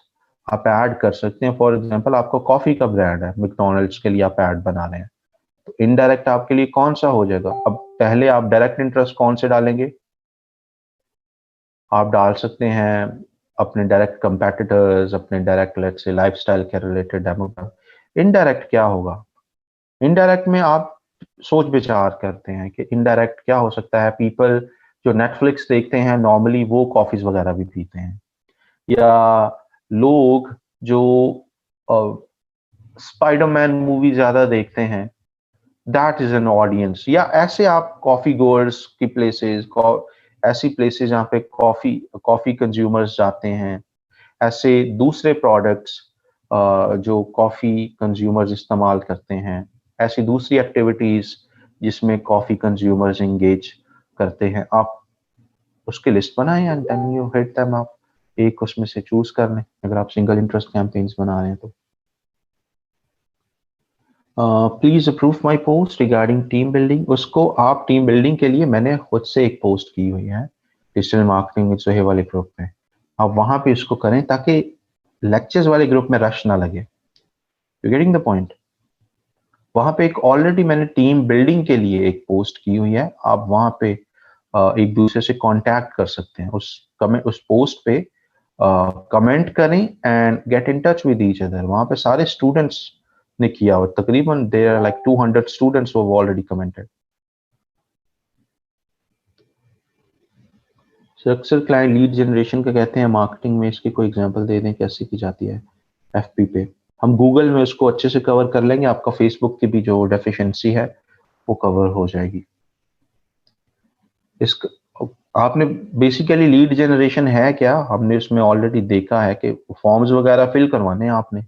आप ऐड कर सकते हैं। फॉर एग्जांपल, आपका कॉफी का ब्रांड है, मैकडॉनल्ड्स के लिए आप ऐड बना रहे हैं, तो इनडायरेक्ट आपके लिए कौन सा हो जाएगा? अब पहले आप डायरेक्ट इंटरेस्ट कौन से डालेंगे? आप डाल सकते हैं अपने डायरेक्ट कंपेटिटर्स, अपने डायरेक्ट लेट्स से लाइफस्टाइल के रिलेटेड डेमो। इनडायरेक्ट क्या होगा? इनडायरेक्ट में आप सोच विचार करते हैं कि इनडायरेक्ट क्या हो सकता है। पीपल जो नेटफ्लिक्स देखते हैं नॉर्मली वो कॉफीज वगैरह भी पीते हैं, या लोग जो स्पाइडरमैन मूवी ज्यादा देखते हैं, दैट इज एन ऑडियंस। या ऐसे आप कॉफी गोअर्स की प्लेसेस, ऐसी प्लेसेस जहाँ पे कॉफी कॉफी कंज्यूमर्स जाते हैं, ऐसे दूसरे प्रोडक्ट्स जो कॉफी कंज्यूमर्स इस्तेमाल करते हैं, ऐसी दूसरी एक्टिविटीज जिसमें कॉफी कंज्यूमर्स एंगेज करते हैं, आप उसकी लिस्ट बनाएं and then you hit them up. एक उसमें से चूज कर लें अगर आप सिंगल इंटरेस्ट कैंपेन्स बना रहे हैं तो। Please approve my post regarding team building. उसको आप टीम बिल्डिंग के लिए मैंने खुद से एक पोस्ट की हुई है डिजिटल मार्केटिंग विद सुहेब वाले ग्रुप में, आप वहां पे इसको करें ताकि लेक्चर्स वाले ग्रुप में रश ना लगे। You getting the point? वहां पे एक ऑलरेडी मैंने टीम बिल्डिंग के लिए एक पोस्ट की हुई है, आप वहां पे एक दूसरे से कांटेक्ट कर सकते हैं। उस पोस्ट पे कमेंट करें and get in touch with each other. वहां पे सारे स्टूडेंट्स ने किया हुआ, तकरीबन there are like 200 students who have already commented. अक्सर क्लाइंट लीड जनरेशन का कहते हैं मार्केटिंग में, इसकी कोई एग्जांपल दे दें कैसे की जाती है एफपी पे? हम गूगल में उसको अच्छे से कवर कर लेंगे, आपका फेसबुक की भी जो डेफिशिएंसी है वो कवर हो जाएगी। इस आपने बेसिकली लीड जनरेशन है क्या, हमने उसमें ऑलरेडी देखा है कि फॉर्म्स वगैरह फिल करवाने हैं आपने,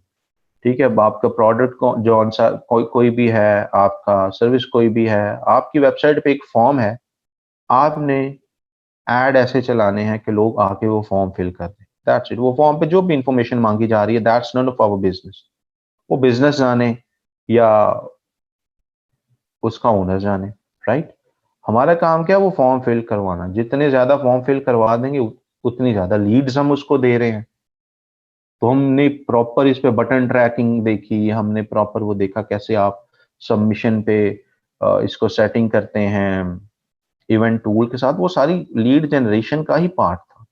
ठीक है। अब आपका प्रोडक्ट जो कोई भी है, आपका सर्विस कोई भी है, आपकी वेबसाइट पे एक फॉर्म है, आपने ऐड ऐसे चलाने हैं कि लोग आके वो फॉर्म फिल कर दें, दैट्स इट। वो फॉर्म पे जो भी इंफॉर्मेशन मांगी जा रही है, that's none of our business. वो बिजनेस जाने या उसका ओनर जाने, राइट। हमारा काम क्या है? वो फॉर्म फिल करवाना। जितने ज्यादा फॉर्म फिल करवा देंगे उतनी ज्यादा लीड्स हम उसको दे रहे हैं। तो हमने प्रॉपर इस पे बटन ट्रैकिंग देखी, हमने प्रॉपर वो देखा कैसे आप सबमिशन पे इसको सेटिंग करते हैं इवेंट टूल के साथ। वो सारी लीड जनरेशन का ही पार्ट था।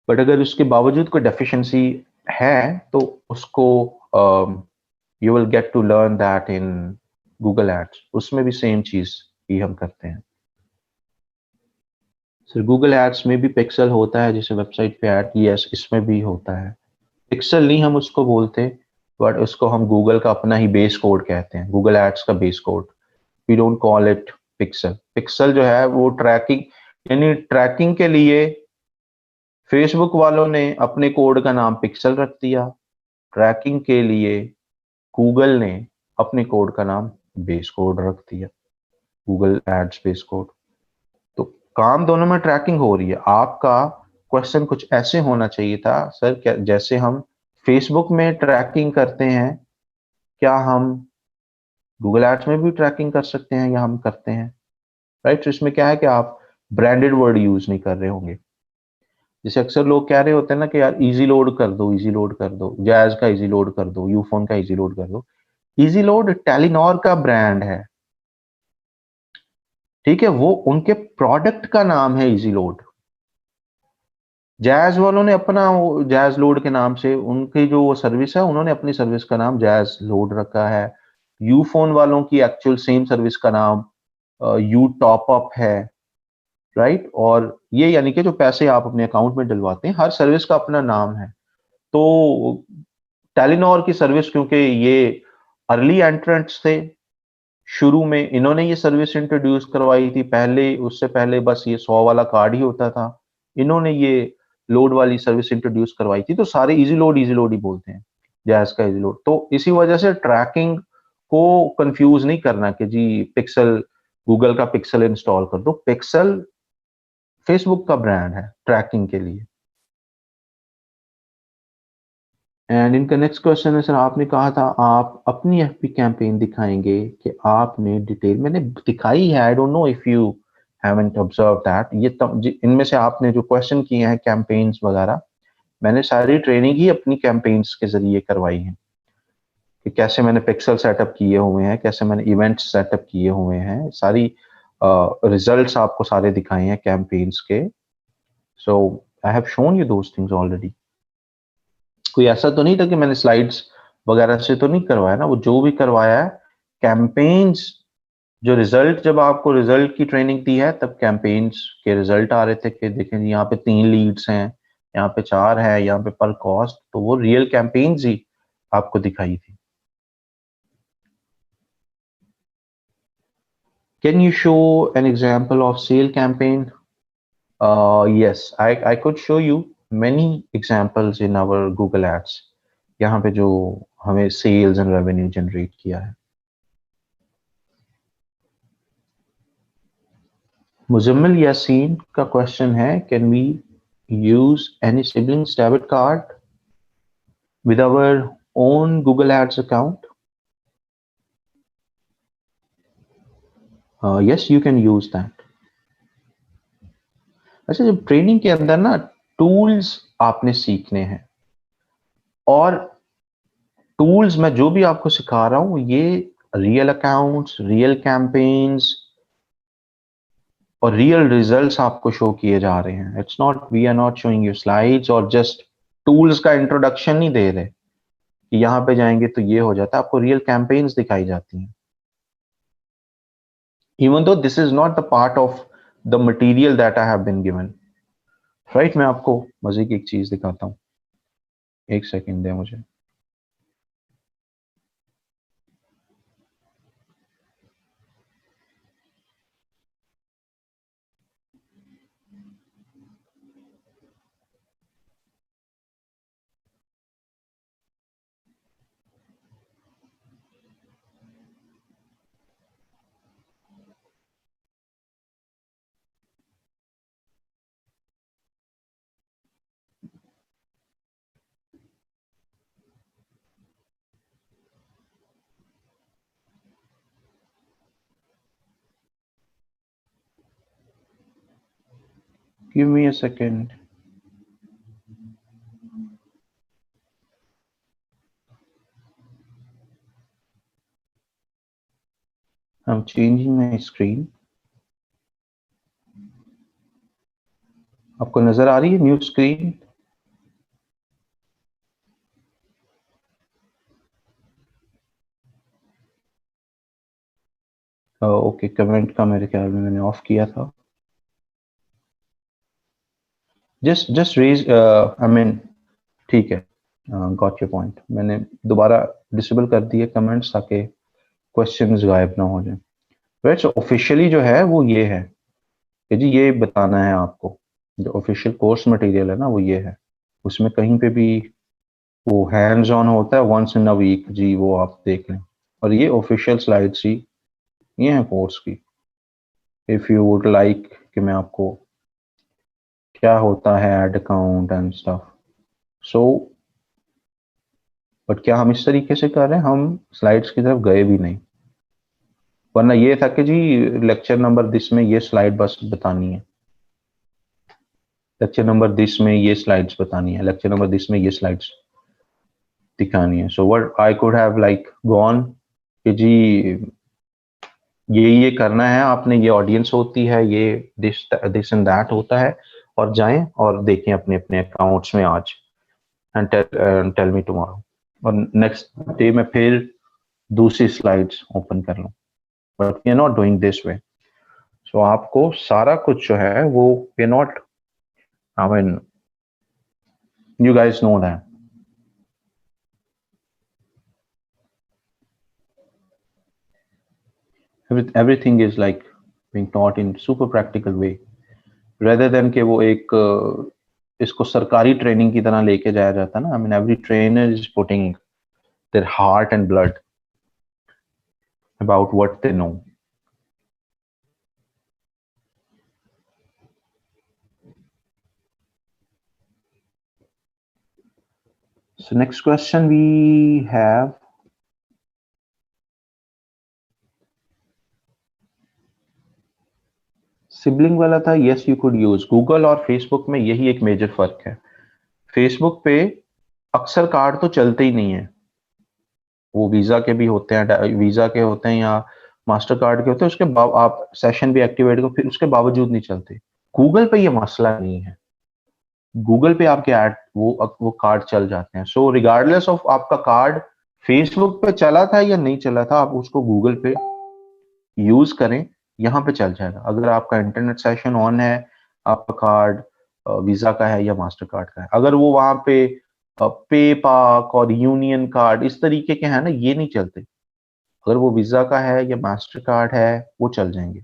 बट अगर उसके बावजूद कोई डेफिशिएंसी है तो उसको you will get to learn that in Google ads. उसमें भी सेम चीज ही हम करते हैं। सर गूगल एड्स में भी पिक्सल होता है जैसे वेबसाइट पे ऐड, यस इसमें भी होता है। पिक्सल नहीं हम उसको बोलते, बट उसको हम गूगल का अपना ही बेस कोड कहते हैं, गूगल एड्स का base code. We don't call it pixel. Pixel जो है वो ट्रैकिंग, यानी ट्रैकिंग के लिए फेसबुक वालों ने अपने कोड का नाम पिक्सल रख दिया, ट्रैकिंग के लिए गूगल ने अपने कोड का नाम बेस कोड रख दिया, गूगल एड्स बेस कोड। तो काम दोनों में ट्रैकिंग हो रही है। आपका क्वेश्चन कुछ ऐसे होना चाहिए था सर, क्या जैसे हम फेसबुक में ट्रैकिंग करते हैं, क्या हम गूगल एड्स में भी ट्रैकिंग कर सकते हैं या हम करते हैं, राइट? तो इसमें क्या है कि आप ब्रांडेड वर्ड यूज नहीं कर रहे होंगे। जैसे अक्सर लोग कह रहे होते हैं ना कि यार इजी लोड कर दो, इजी लोड कर दो, जैज का इजी लोड कर दो, यूफोन का इजी लोड कर दो। इजी लोड टेलीनॉर का ब्रांड है, ठीक है, वो उनके प्रोडक्ट का नाम है इजी लोड। जैज वालों ने अपना जैज लोड के नाम से उनकी जो सर्विस है, उन्होंने अपनी सर्विस का नाम जैज लोड रखा है। यूफोन वालों की एक्चुअल सेम सर्विस का नाम यू टॉप अप है, राइट? और ये यानी कि जो पैसे आप अपने अकाउंट में डलवाते हैं, हर सर्विस का अपना नाम है। तो टेलीनॉर की सर्विस, क्योंकि ये अर्ली एंट्रेंट्स थे, शुरू में इन्होंने ये सर्विस इंट्रोड्यूस करवाई थी। पहले, उससे पहले बस ये 100 वाला कार्ड ही होता था, इन्होंने ये लोड वाली सर्विस इंट्रोड्यूस करवाई थी। तो सारे इजी लोड ही बोलते हैं, जैज का इजी लोड। तो इसी वजह से ट्रैकिंग को कंफ्यूज नहीं करना कि जी पिक्सल, गूगल का पिक्सल इंस्टॉल कर दो। पिक्सल फेसबुक का ब्रांड है ट्रैकिंग के लिए। एंड इनका नेक्स्ट क्वेश्चन है सर, आपने कहा था आप अपनी एफपी कैंपेन दिखाएंगे कि आपने डिटेल, मैंने दिखाई है, I don't know if you haven't observe that. ये इनमें से आपने जो क्वेश्चन किए हैं कैंपेन्स वगैरह, मैंने सारी ट्रेनिंग ही अपनी कैंपेन्स के जरिए करवाई है कि कैसे मैंने पिक्सल सेटअप किए हुए हैं, कैसे मैंने इवेंट्स सेटअप किए हुए हैं, सारी रिजल्ट्स आपको सारे दिखाए हैं कैंपेन्स के। So I have shown you those things already. कोई ऐसा तो नहीं था कि मैंने स्लाइड्स वगैरह से तो नहीं करवाया ना, वो जो भी करवाया है कैंपेन्स। जो रिजल्ट, जब आपको रिजल्ट की ट्रेनिंग दी है तब कैंपेन्स के रिजल्ट आ रहे थे कि देखें यहाँ पे 3 लीड्स हैं, यहाँ पे 4 है, यहाँ पे पर कॉस्ट, तो वो रियल कैंपेन्स ही आपको दिखाई थी। Can you show an example of sale campaign? Yes, I could show you many examples in our Google ads, यहाँ पे जो हमें सेल्स एंड रेवेन्यू जनरेट किया है। मुजम्मिल यासीन का क्वेश्चन है, can we use any siblings debit card with our own Google Ads account? Yes, you can use that. अच्छा, जब ट्रेनिंग के अंदर ना टूल्स आपने सीखने हैं, और टूल्स मैं जो भी आपको सिखा रहा हूं ये रियल अकाउंट्स, रियल कैंपेन्स और रियल रिजल्ट्स आपको शो किए जा रहे हैं। It's not, we are not showing you slides और जस्ट टूल्स का इंट्रोडक्शन नहीं दे रहे कि यहाँ पे जाएंगे तो ये हो जाता है। आपको रियल कैंपेन्स दिखाई जाती हैं, even though this is not the part of the material that I have been given, right? मैं आपको मजे की एक चीज दिखाता हूँ, एक सेकंड दे मुझे। Give me a second. I'm changing my screen. आपको नजर आ रही है न्यू स्क्रीन? ओके, कमेंट का मेरे ख्याल में मैंने ऑफ किया था। जस्ट रेज, आई मीन, ठीक है। Got your point. मैंने दोबारा डिसेबल कर दिए कमेंट्स ताकि क्वेश्चंस गायब ना हो जाए। वैसे ऑफिशियली जो है वो ये है कि जी ये बताना है आपको, जो ऑफिशियल कोर्स मटेरियल है ना वो ये है, उसमें कहीं पे भी वो हैंड्स ऑन होता है वंस इन अ वीक जी, वो आप देख लें। और ये ऑफिशियल स्लाइड्स ही ये हैं कोर्स की। इफ यू वुड लाइक कि मैं आपको क्या होता है ad account and stuff, so but क्या हम इस तरीके से कर रहे हैं, हम स्लाइड्स की तरफ गए भी नहीं। वरना ये था कि जी लेक्चर नंबर दिस में ये स्लाइड बस बतानी है, लेक्चर नंबर दिस में ये स्लाइड्स बतानी है, लेक्चर नंबर दिस में ये स्लाइड्स दिखानी है। So what I could have like gone कि जी ये करना है आपने, ये ऑडियंस होती है, ये दिस एंड दैट होता है, और जाएं और देखें अपने अपने अकाउंट्स में आज, एंड टेल मी टुमारो, और नेक्स्ट डे में फिर दूसरी स्लाइड्स ओपन कर लूं। But we are not doing this way. So आपको सारा कुछ जो है वो we are not, I mean you guys know that everything is like being taught in super practical way rather than कि वो एक इसको सरकारी ट्रेनिंग की तरह लेके जाया जाता है ना। I mean every trainer is putting their heart and blood about what they know. So next question we have, sibling वाला था। Yes you could use Google और फेसबुक में यही एक मेजर फर्क है। फेसबुक पे अक्सर कार्ड तो चलते ही नहीं है, वो वीजा के भी होते हैं, वीजा के होते हैं या मास्टर कार्ड के होते हैं, उसके आप सेशन भी एक्टिवेट करो फिर उसके बावजूद नहीं चलते। गूगल पे ये मसला नहीं है, गूगल पे आपके ऐड वो कार्ड चल जाते हैं। सो रिगार्डलेस ऑफ आपका कार्ड फेसबुक पे चला था या नहीं चला था, आप उसको गूगल पे यूज करें, यहाँ पे चल जाएगा। अगर आपका इंटरनेट सेशन ऑन है, आपका कार्ड वीजा का है या मास्टर कार्ड का है, अगर वो वहां पे पे पाक और यूनियन कार्ड इस तरीके के हैं ना, ये नहीं चलते। अगर वो वीजा का है या मास्टर कार्ड है वो चल जाएंगे,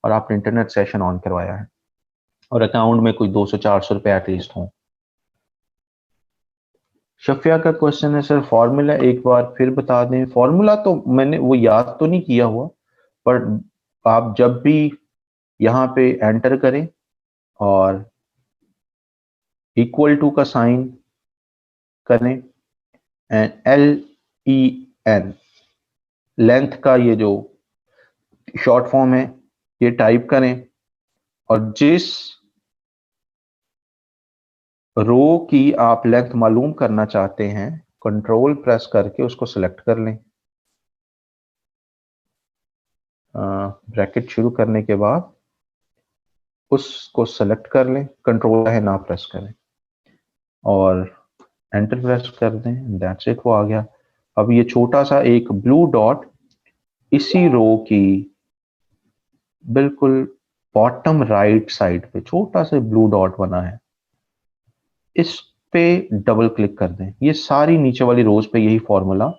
और आपने इंटरनेट सेशन ऑन करवाया है और अकाउंट में कोई 200-400 रुपए एटलीस्ट हो। शफिया का क्वेश्चन है सर फॉर्मूला एक बार फिर बता दें। फॉर्मूला तो मैंने वो याद तो नहीं किया हुआ, पर आप जब भी यहाँ पे एंटर करें और इक्वल टू का साइन करें एंड LEN लेंथ का ये जो शॉर्ट फॉर्म है ये टाइप करें, और जिस रो की आप लेंथ मालूम करना चाहते हैं कंट्रोल प्रेस करके उसको सिलेक्ट कर लें। ब्रैकेट शुरू करने के बाद उसको सेलेक्ट कर लें, कंट्रोल है ना प्रेस करें और एंटर प्रेस कर दें, दैट्स इट, वो आ गया। अब ये छोटा सा एक ब्लू डॉट इसी रो की बिल्कुल बॉटम राइट साइड पे छोटा सा ब्लू डॉट बना है, इस पे डबल क्लिक कर दें। ये सारी नीचे वाली रोज पे यही formula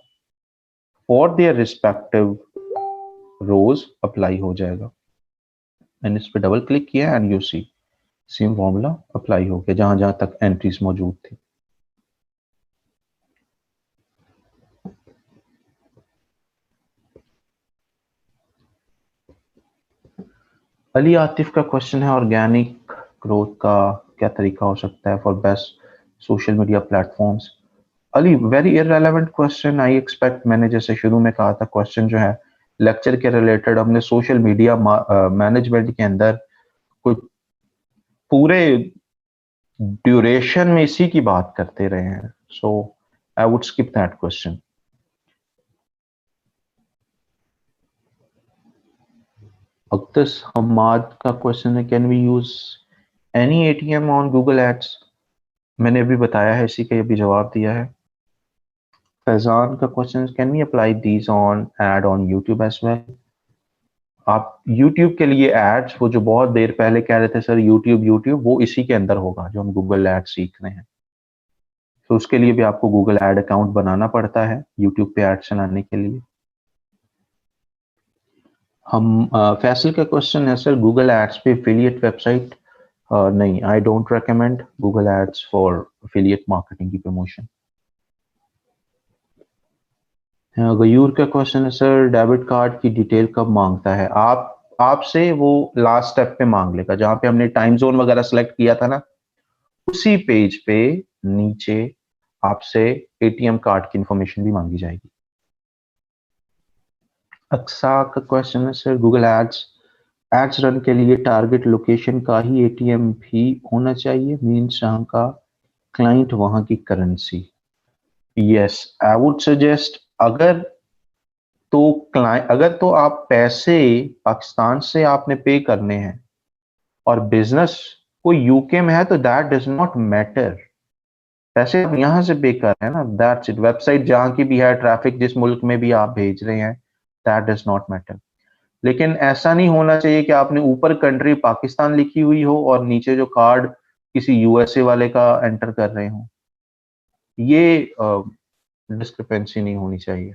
for their respective rows apply हो जाएगा। मैंने इस पे डबल क्लिक किया and you see same formula apply हो गया जहां जहां तक एंट्रीज मौजूद थी। अली आतिफ का क्वेश्चन है ऑर्गेनिक ग्रोथ का क्या तरीका हो सकता है for best social media platforms. Ali very irrelevant question, I expect. मैंने जैसे शुरू में कहा था क्वेश्चन जो है लेक्चर के रिलेटेड, हमने सोशल मीडिया मैनेजमेंट के अंदर कोई पूरे ड्यूरेशन में इसी की बात करते रहे हैं। So I would skip that question. Aqdas Hammad का क्वेश्चन है can we use any ATM on Google ads. मैंने अभी बताया है, इसी का अभी जवाब दिया है। फैजान का question can we apply these on ad on YouTube as well. आप YouTube के लिए एड्स, वो जो बहुत देर पहले कह रहे थे सर यूट्यूब यूट्यूब, वो इसी के अंदर होगा जो हम गूगल एड्स सीख रहे हैं। तो उसके लिए भी आपको गूगल एड अकाउंट बनाना पड़ता है यूट्यूब पे एड चलाने के लिए। फैसल का क्वेश्चन है सर, गूगल एड्स पे एफिलिएट वेबसाइट नहीं, I don't recommend Google ads for affiliate marketing की प्रमोशन। गयूर का क्वेश्चन है सर, डेबिट कार्ड की डिटेल कब मांगता है? आपसे वो लास्ट स्टेप पे मांग लेगा, जहां पे हमने टाइम जोन वगैरह सेलेक्ट किया था ना, उसी पेज पे नीचे आपसे एटीएम कार्ड की इंफॉर्मेशन भी मांगी जाएगी। अक्सा का क्वेश्चन है सर, गूगल एड्स रन के लिए टारगेट लोकेशन का ही एटीएम भी होना चाहिए, मीन्स जहां का क्लाइंट वहां की currency? Yes, I would suggest, अगर तो आप पैसे पाकिस्तान से आपने पे करने हैं और बिजनेस कोई यूके में है, तो दैट डज नॉट मैटर। पैसे आप यहां से पे कर रहे हैं ना, दैट्स इट। वेबसाइट जहां की भी है, ट्रैफिक जिस मुल्क में भी आप भेज रहे हैं, दैट डज नॉट मैटर। लेकिन ऐसा नहीं होना चाहिए कि आपने ऊपर कंट्री पाकिस्तान लिखी हुई हो और नीचे जो कार्ड किसी यूएसए वाले का एंटर कर रहे हो। ये डिस्क्रिपेंसी नहीं होनी चाहिए।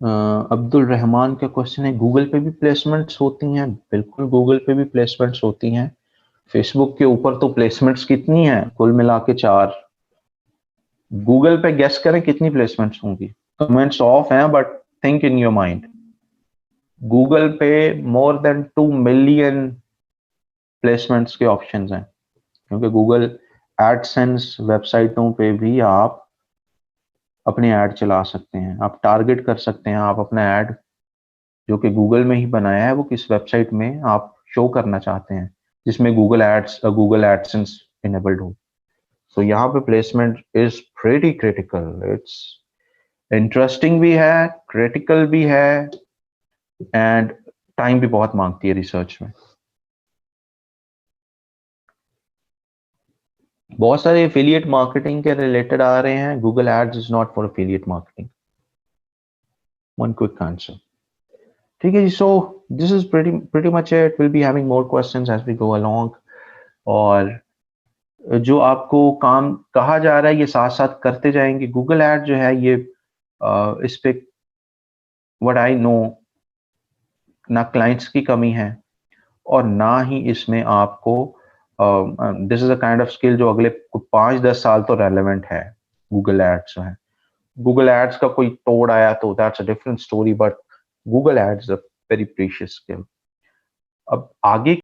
अब्दुल रहमान का क्वेश्चन है, गूगल पे भी प्लेसमेंट्स होती हैं? बिल्कुल, गूगल पे भी प्लेसमेंट्स होती हैं। फेसबुक के ऊपर तो प्लेसमेंट्स कितनी हैं, कुल मिला के 4। गूगल पे गेस करें कितनी प्लेसमेंट्स होंगी? कमेंट्स ऑफ हैं, but think in your mind. Google पे मोर देन 2 मिलियन प्लेसमेंट्स के ऑप्शंस हैं, क्योंकि गूगल एडसेंस वेबसाइटों पे भी आप अपने ऐड चला सकते हैं। आप टारगेट कर सकते हैं, आप अपना ऐड जो कि गूगल में ही बनाया है, वो किस वेबसाइट में आप शो करना चाहते हैं, जिसमें गूगल एडसेंस इनेबल्ड हो। सो यहाँ पे placement is pretty critical. It's interesting भी है, क्रिटिकल भी है, एंड टाइम भी बहुत मांगती है रिसर्च में। बहुत सारे एफिलिएट मार्केटिंग के रिलेटेड आ रहे हैं। Google ads is not for affiliate marketing. One quick answer. ठीक है जी, so this is pretty much it. Will be having more questions as we go along, और जो आपको काम कहा जा रहा है ये साथ साथ करते जाएंगे। गूगल एड जो है ये इस पे व्हाट आई नो, ना क्लाइंट्स की कमी है और ना ही इसमें आपको this is a kind of skill जो अगले 5-10 साल तो रेलेवेंट है। गूगल एड्स जो है, गूगल एड्स का कोई तोड़ आया तो that's a different story, but Google adds a very precious skill. अब आगे